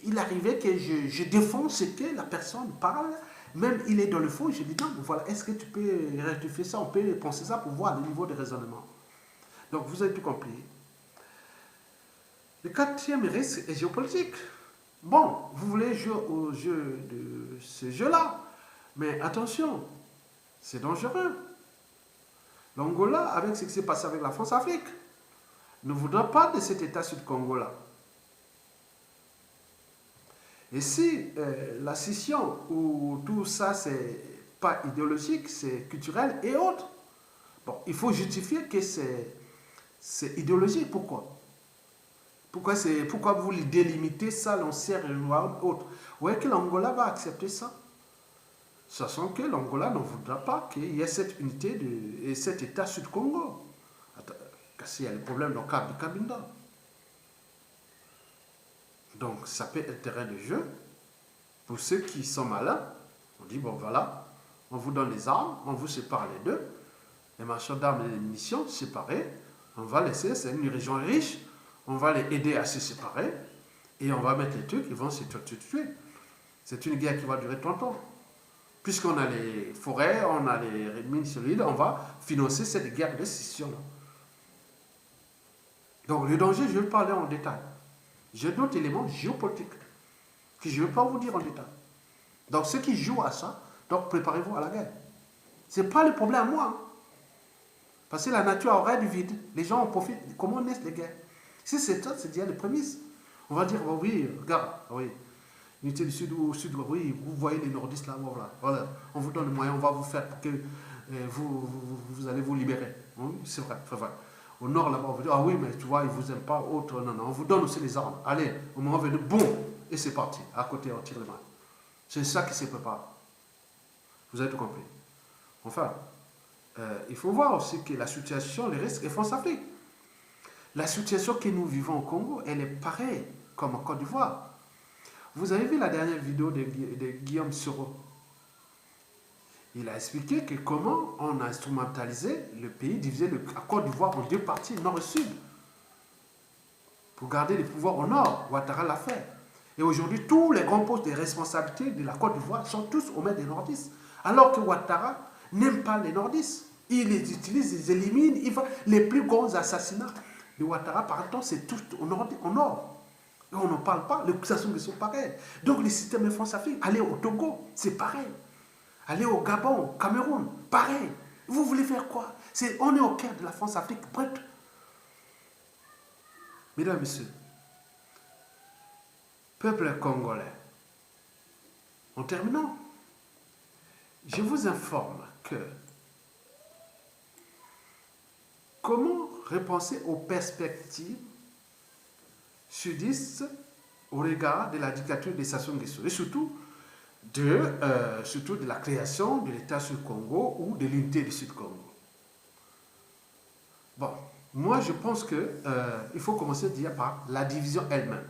Il arrivait que je défends ce que la personne parle, même il est dans le fond, je dis non, voilà, est-ce que tu peux rectifier ça, on peut penser ça pour voir le niveau de raisonnement. Donc vous avez tout compris. Le quatrième risque est géopolitique. Bon, vous voulez jouer au jeu de ce jeu-là, mais attention, c'est dangereux. L'Angola, avec ce qui s'est passé avec la France-Afrique, ne voudra pas de cet État sud-Congo-là. Et si la scission ou tout ça, c'est pas idéologique, c'est culturel et autres, bon, il faut justifier que c'est idéologique. Pourquoi? Pourquoi vous délimitez ça, l'ancien et autre? Vous voyez que l'Angola va accepter ça, sachant que l'Angola ne voudra pas qu'il y ait cette unité et cet État Sud-Congo. Parce qu'il y a le problème dans le Cabinda. Donc ça peut être terrain de jeu. Pour ceux qui sont malins, on dit, bon voilà, on vous donne les armes, on vous sépare les deux, les marchands d'armes et les munitions séparés, on va laisser, c'est une région riche, on va les aider à se séparer, et on va mettre les trucs, ils vont se tuer. C'est une guerre qui va durer 30 ans. Puisqu'on a les forêts, on a les mines solides, on va financer cette guerre de sécession-là. Donc le danger, je vais parler en détail. J'ai d'autres éléments géopolitiques que je ne vais pas vous dire en détail. Donc ceux qui jouent à ça, donc préparez-vous à la guerre. Ce n'est pas le problème à moi. Hein. Parce que la nature aurait du vide. Les gens en profitent. Comment naissent les guerres? Si c'est ça, c'est déjà les prémices. On va dire, oh oui, regarde, oui. Unité du Sud ou Sud, oui, vous voyez les nordistes là, voilà. On vous donne les moyens, on va vous faire pour que vous allez vous libérer. Oui, c'est vrai, c'est vrai. Au nord là-bas, on vous dit, ah oui, mais tu vois, ils ne vous aiment pas, autre, non, on vous donne aussi les armes. Allez, au moment venu, boum, et c'est parti. À côté, on tire les mains. C'est ça qui se prépare. Vous avez tout compris. Enfin, il faut voir aussi que la situation, les risques est France-Afrique. La situation que nous vivons au Congo, elle est pareille comme en Côte d'Ivoire. Vous avez vu la dernière vidéo de Guillaume Soro. Il a expliqué que comment on a instrumentalisé le pays, divisé la Côte d'Ivoire en deux parties, nord et sud, pour garder les pouvoirs au nord. Ouattara l'a fait. Et aujourd'hui, tous les grands postes de responsabilité de la Côte d'Ivoire sont tous aux mains des nordistes. Alors que Ouattara n'aime pas les nordistes. Il les utilise, il les élimine. Les plus grands assassinats de Ouattara, par exemple, c'est tout au nord. Et on n'en parle pas. Les accusations sont pareilles. Donc, les systèmes de France-Afrique, allez au Togo, c'est pareil. Allez au Gabon, au Cameroun, pareil. Vous voulez faire quoi? On est au cœur de la France-Afrique, prête. Mesdames et messieurs, peuple congolais, en terminant, je vous informe que comment repenser aux perspectives sudistes au regard de la dictature de Sassou Nguesso et surtout de la création de l'État Sud-Congo ou de l'unité du Sud-Congo. Bon, moi je pense qu'il faut commencer déjà par la division elle-même.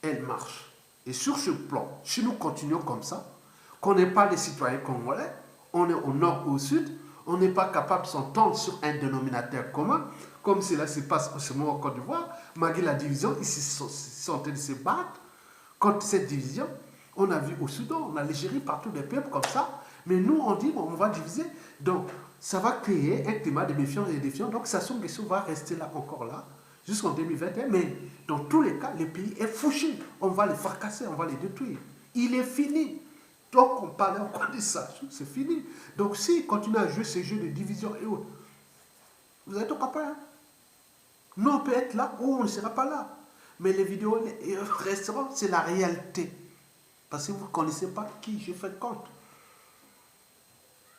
Elle marche. Et sur ce plan, si nous continuons comme ça, qu'on n'est pas des citoyens congolais, on est au nord ou au sud, on n'est pas capable de s'entendre sur un dénominateur commun, comme cela se passe en ce moment en Côte d'Ivoire, malgré la division, ils sont en train de se battre contre cette division. On a vu au Soudan, on a l'Algérie, partout des peuples comme ça, mais nous on dit bon, on va diviser, donc ça va créer un climat de méfiance et de défiance, donc Sassou Nguesso va rester là encore là, jusqu'en 2021, mais dans tous les cas, le pays est fouché, on va les fracasser, on va les détruire, il est fini. Donc on parlait encore de ça, c'est fini. Donc s'il continue à jouer ces jeux de division et autres, vous êtes au capable. Hein? Nous on peut être là ou on ne sera pas là. Mais les vidéos resteront, c'est la réalité. Parce que vous ne connaissez pas qui je fais compte.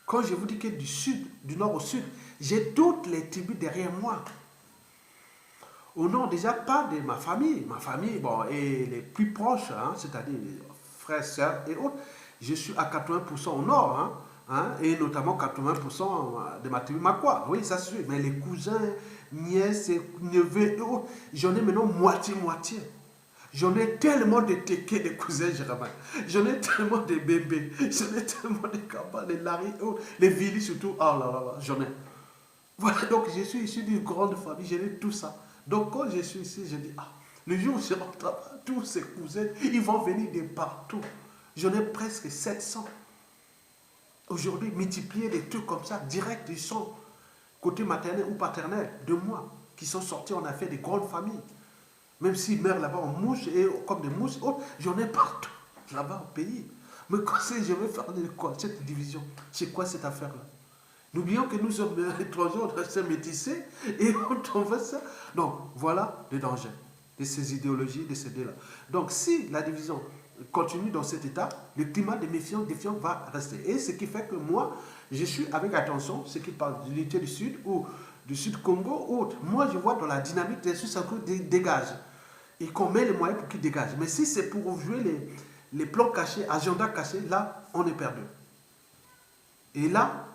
Quand je vous dis que du sud, du nord au sud, j'ai toutes les tribus derrière moi. Au nord déjà pas de ma famille. Ma famille, bon, et les plus proches, hein, c'est-à-dire les frères, sœurs et autres, je suis à 80% au nord, et notamment 80% de ma tribu Makwa. Oui, ça se suit. Mais les cousins, nièces, neveux et autres, j'en ai maintenant moitié-moitié. J'en ai tellement de téqués, de cousins, Jérémie. J'en ai tellement de bébés. J'en ai tellement de campagnes, de Larry, les villes surtout. Oh là là là, j'en ai. Voilà, donc je suis issu d'une grande famille, j'ai tout ça. Donc quand je suis ici, je dis, le jour où je rentre là-bas, tous ces cousins, ils vont venir de partout. J'en ai presque 700. Aujourd'hui, multiplier des trucs comme ça, direct, ils sont côté maternel ou paternel de moi, qui sont sortis, on a fait des grandes familles. Même s'ils meurent là-bas en mouche, et comme des mouches, j'en ai partout, là-bas au pays. Mais quand je vais faire de quoi, cette division, c'est quoi cette affaire-là? N'oublions que nous sommes étrangers, on s'est métissés, et on fait ça. Donc, voilà le danger de ces idéologies, de ces dés-là. Donc, si la division continue dans cet état, le climat de méfiance, défiance va rester. Et ce qui fait que moi, je suis avec attention, ceux qui parlent de l'unité du Sud ou du Sud Congo ou autre. Moi, je vois dans la dynamique des Sud-Centraux dégage. Et qu'on met les moyens pour qu'ils dégagent. Mais si c'est pour jouer les plans cachés, agenda caché, là, on est perdu. Et là,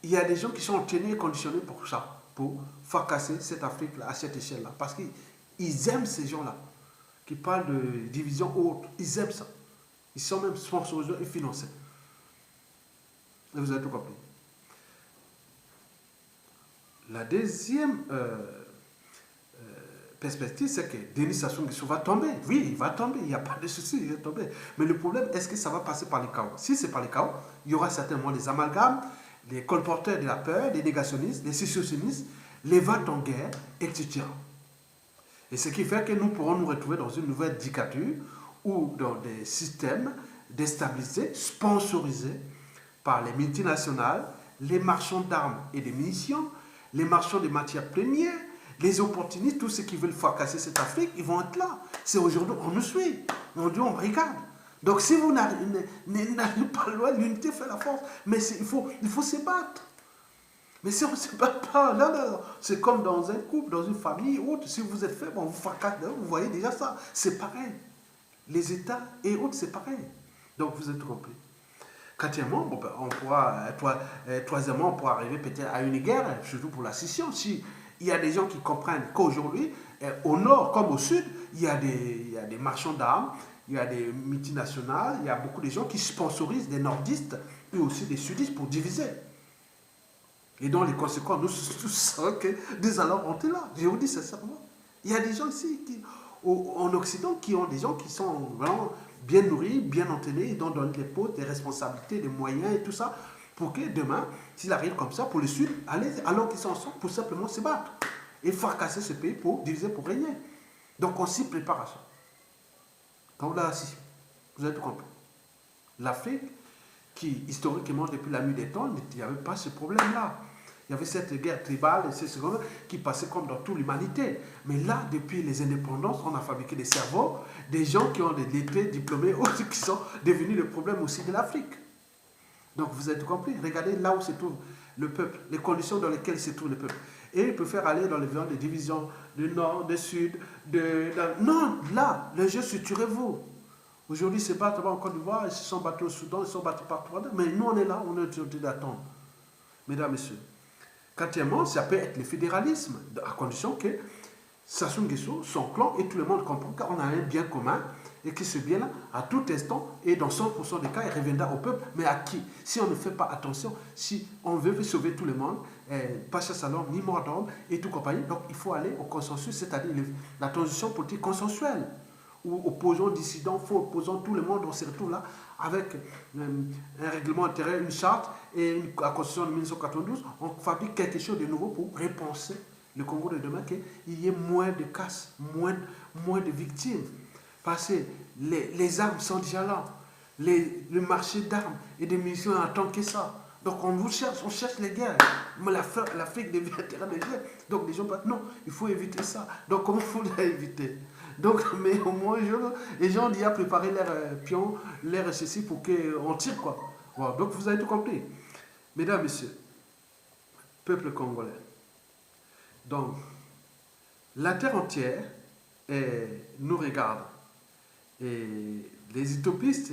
il y a des gens qui sont entraînés et conditionnés pour ça, pour fracasser cette Afrique-là, à cette échelle-là. Parce qu'ils aiment ces gens-là, qui parlent de division haute. Ils aiment ça. Ils sont même sponsorisés et financés. Et vous avez tout compris. La deuxième perspective, c'est que Denis Sassou Nguesso va tomber. Oui, il va tomber, il n'y a pas de souci, il va tomber. Mais le problème, est-ce que ça va passer par les chaos? Si c'est par les chaos, il y aura certainement des amalgames, les colporteurs de la peur, les négationnistes, les sécessionnistes, les ventes en guerre, etc. Et ce qui fait que nous pourrons nous retrouver dans une nouvelle dictature ou dans des systèmes déstabilisés, sponsorisés par les multinationales, les marchands d'armes et de munitions, les marchands de matières premières, les opportunistes, tous ceux qui veulent fracasser cette Afrique, ils vont être là. C'est aujourd'hui, on nous suit, on dit, on regarde. Donc si vous n'allez pas loin, l'unité fait la force. Mais il faut se battre. Mais si on ne se bat pas, là, c'est comme dans un couple, dans une famille, autre. Si vous êtes faible, on vous fracasse, vous voyez déjà ça. C'est pareil. Les États et autres, c'est pareil. Donc vous êtes compris. Quatrièmement, troisièmement, on pourra arriver peut-être à une guerre, surtout pour la scission. Si il y a des gens qui comprennent qu'aujourd'hui, au nord comme au sud, il y a des marchands d'armes, il y a des multinationales, il y a beaucoup de gens qui sponsorisent des nordistes et aussi des sudistes pour diviser. Et donc les conséquences, nous savons que des alors on est là. Je vous dis sincèrement. Il y a des gens ici en Occident qui ont des gens qui sont vraiment bien nourris, bien entraînés, et dont donnent des postes, des responsabilités, des moyens et tout ça, pour que demain, s'il arrive comme ça, pour le Sud, alors qu'ils sont ensemble, pour simplement se battre et fracasser ce pays pour diviser, pour régner. Donc on s'y prépare à ça. Donc là, si, vous avez tout compris. L'Afrique, qui historiquement, depuis la nuit des temps, il n'y avait pas ce problème-là. Il y avait cette guerre tribale et ces secondes qui passaient comme dans toute l'humanité. Mais là, depuis les indépendances, on a fabriqué des cerveaux, des gens qui ont des lettrés, diplômés, autres qui sont devenus le problème aussi de l'Afrique. Donc vous avez tout compris. Regardez là où se trouve le peuple, les conditions dans lesquelles se trouve le peuple. Et il peut faire aller dans les viandes des divisions du nord, du sud, non, là, le jeu, structurez-vous. Aujourd'hui, c'est pas en Côte d'Ivoire, ils se sont battus au Soudan, ils se sont battus partout. Mais nous, on est là, on est obligé d'attendre. Mesdames, Messieurs. Quatrièmement, ça peut être le fédéralisme, à condition que Sassou Nguesso, son clan et tout le monde comprennent qu'on a un bien commun et que ce bien-là, à tout instant, et dans 100% des cas, il reviendra au peuple. Mais à qui? Si on ne fait pas attention, si on veut sauver tout le monde, pas chasse à l'homme, ni mort d'homme et tout compagnie, donc il faut aller au consensus, c'est-à-dire la transition politique consensuelle. Ou opposants, dissidents, faux opposants, tout le monde, on se retrouve là avec un règlement intérieur, une charte et la constitution de 1992, on fabrique quelque chose de nouveau pour repenser le Congo de demain, qu'il y ait moins de casse, moins de victimes. Parce que les armes sont déjà là, le marché d'armes et de munitions n'attend que ça. Donc on cherche les guerres. Mais l'Afrique devient un terrain de guerre. Donc les gens disent non, il faut éviter ça. Donc comment il faut éviter? Donc, mais au moins, les gens ont déjà préparé leurs pions, leurs ceci pour qu'on tire, quoi. Voilà. Donc, vous avez tout compris. Mesdames, Messieurs, peuple congolais. Donc, la terre entière nous regarde. Et les utopistes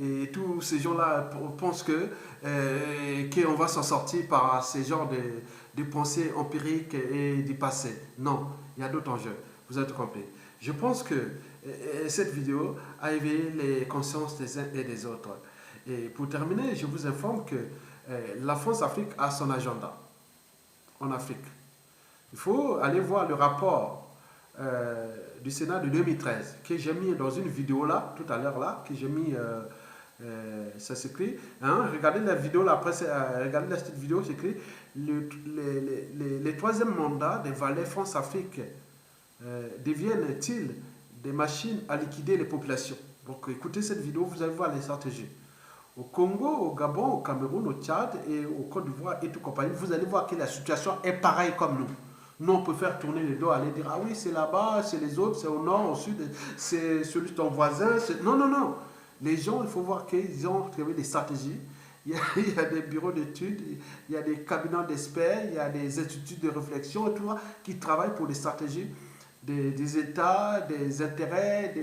et tous ces gens-là pensent qu'on va s'en sortir par ces genres de pensées empiriques et du passé. Non, il y a d'autres enjeux. Vous avez tout compris. Je pense que cette vidéo a éveillé les consciences des uns et des autres. Et pour terminer, je vous informe que la France-Afrique a son agenda en Afrique. Il faut aller voir le rapport du Sénat de 2013 que j'ai mis dans une vidéo là, tout à l'heure là, que j'ai mis, ça s'écrit, hein, regardez la vidéo là, après regardez cette vidéo, c'est écrit les troisième mandat des valets France-Afrique deviennent-ils des machines à liquider les populations? Donc écoutez cette vidéo, vous allez voir les stratégies. Au Congo, au Gabon, au Cameroun, au Tchad et au Côte d'Ivoire et tout compagnie, vous allez voir que la situation est pareille comme nous. Nous, on peut faire tourner les dos, aller dire, ah oui, c'est là-bas, c'est les autres, c'est au nord, au sud, c'est celui de ton voisin. Non, non, non. Les gens, il faut voir qu'ils ont trouvé des stratégies il y a des bureaux d'études, il y a des cabinets d'experts, il y a des instituts de réflexion et tout ça, qui travaillent pour les stratégies des États, des intérêts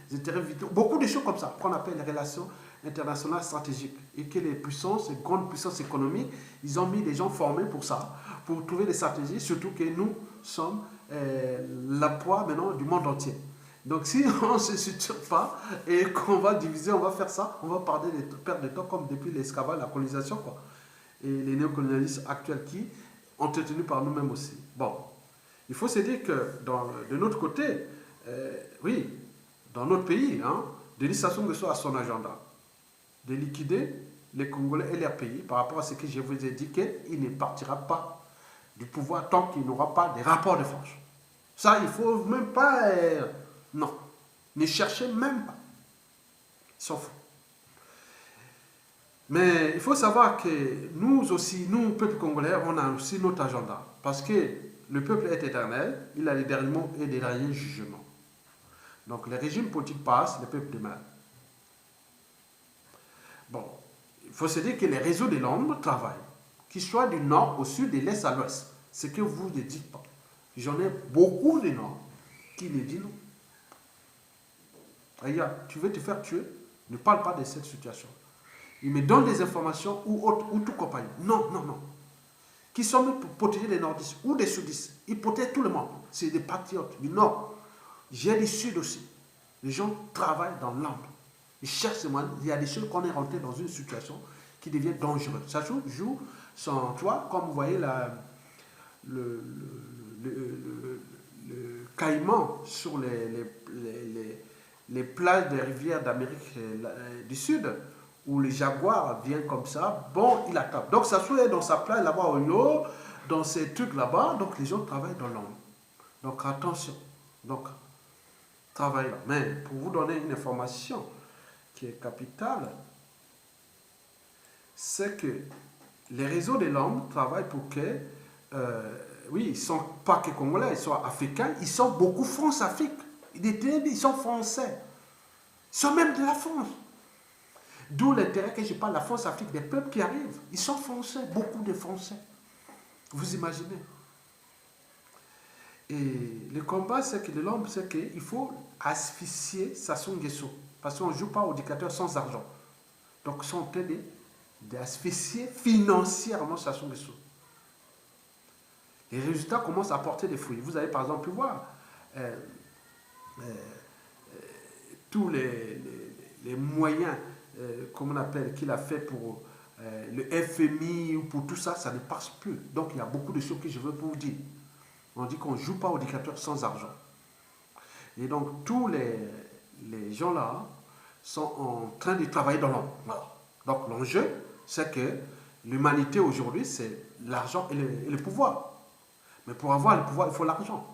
vitaux, beaucoup de choses comme ça, qu'on appelle les relations internationales stratégiques. Et que les puissances, les grandes puissances économiques, ils ont mis des gens formés pour ça, pour trouver des stratégies, surtout que nous sommes la proie maintenant du monde entier. Donc si on ne se structure pas et qu'on va diviser, on va faire ça, on va perdre de temps comme depuis l'esclavage, la colonisation, quoi. Et les néocolonialistes actuels qui entretenus par nous-mêmes aussi. Bon, il faut se dire que de notre côté, oui, dans notre pays, hein, Denis Sassou Nguesso a son agenda de liquider les Congolais et leur pays par rapport à ce que je vous ai dit, qu'il ne partira pas du pouvoir tant qu'il n'aura pas de rapport de force. Ça, il ne faut même pas... non, ne cherchez même pas. Ils s'en foutent. Mais il faut savoir que nous aussi, nous, peuple congolais, on a aussi notre agenda. Parce que le peuple est éternel, il a les derniers mots et les derniers jugements. Donc les régimes politiques passent, le peuple demeure. Bon, il faut se dire que les réseaux de l'ombre travaillent, qu'ils soient du nord au sud, de l'est à l'ouest. Ce que vous ne dites pas. J'en ai beaucoup de nord qui le disent non. Regarde, tu veux te faire tuer, ne parle pas de cette situation. Il me donne des informations ou tout compagnie. Non, non, non. Qui sont mis pour protéger les nordistes ou des sudistes. Ils protègent tout le monde. C'est des patriotes du nord. J'ai du sud aussi. Les gens travaillent dans l'ombre. Ils cherchent ce moyen. Il y a des choses qu'on est rentré dans une situation qui devient dangereuse. Ça joue sans toi, comme vous voyez le caïman sur les plages des rivières d'Amérique du Sud, où les jaguars viennent comme ça, bon, il attaque. Donc ça soit dans sa plage là-bas au Yo, dans ces trucs là-bas, donc les gens travaillent dans l'ombre. Donc attention. Donc, travaillez là. Mais pour vous donner une information qui est capitale, c'est que les réseaux de l'ombre travaillent pour que, oui, ils ne sont pas que congolais, ils sont africains, ils sont beaucoup France-Afrique. Ils sont français. Ils sont même de la France. D'où l'intérêt que je parle de la France-Afrique, des peuples qui arrivent. Ils sont français, beaucoup de français. Vous imaginez? Et le combat, c'est que l'homme, c'est qu'il faut asphyxier Sassou Nguesso. Parce qu'on ne joue pas au dictateur sans argent. Donc, ils sont en train d'asphyxier financièrement Sassou Nguesso. Les résultats commencent à porter des fruits. Vous avez par exemple pu voir tous les moyens, comme on appelle, qu'il a fait pour le FMI ou pour tout ça, ça ne passe plus. Donc, il y a beaucoup de choses que je veux vous dire. On dit qu'on ne joue pas au dictateur sans argent. Et donc, tous les gens là sont en train de travailler dans l'ombre. Voilà. Donc, l'enjeu, c'est que l'humanité aujourd'hui, c'est l'argent et le pouvoir. Mais pour avoir le pouvoir, il faut l'argent.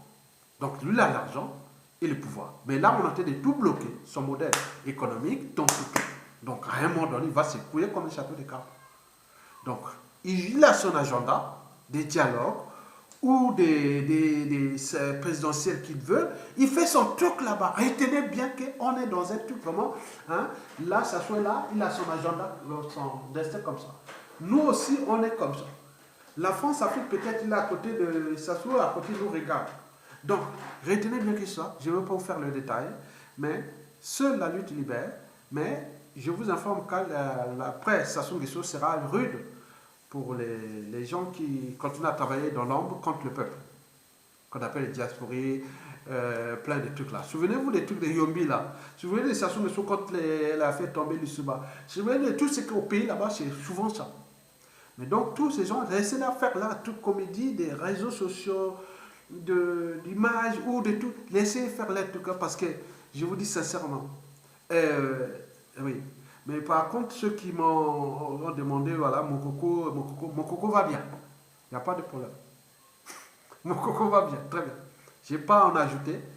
Donc, lui, il a l'argent et le pouvoir. Mais là, on est en train de tout bloquer, son modèle économique, donc tout. Donc, à un moment donné, il va s'écouler comme un château de cartes. Donc, il a son agenda, des dialogues, ou des présidentielles qu'il veut, il fait son truc là-bas. Retenez bien qu'on est dans un truc vraiment, hein, là, ça soit là, il a son agenda, son destin comme ça. Nous aussi, on est comme ça. La France-Afrique, peut-être, il est à côté de Sassou, à côté de nous, regarde. Donc, retenez bien que ça, je ne veux pas vous faire le détail, mais seule la lutte libère, mais je vous informe qu'après, Sassou Nguesso sera rude pour les gens qui continuent à travailler dans l'ombre contre le peuple, qu'on appelle les diasporés, plein de trucs là. Souvenez-vous des trucs de Yombi là. Souvenez-vous de Sassou Nguesso quand elle a fait tomber l'Isuba. Souvenez-vous de tout ce qu'au pays là-bas, c'est souvent ça. Mais donc tous ces gens, laissez leur faire là, toute comédie, des réseaux sociaux, d'images ou de tout. Laissez faire là tout cas parce que je vous dis sincèrement, oui. Mais par contre, ceux qui m'ont demandé, voilà, mon coco va bien. Il n'y a pas de problème. Mon coco va bien, très bien. Je n'ai pas à en ajouter.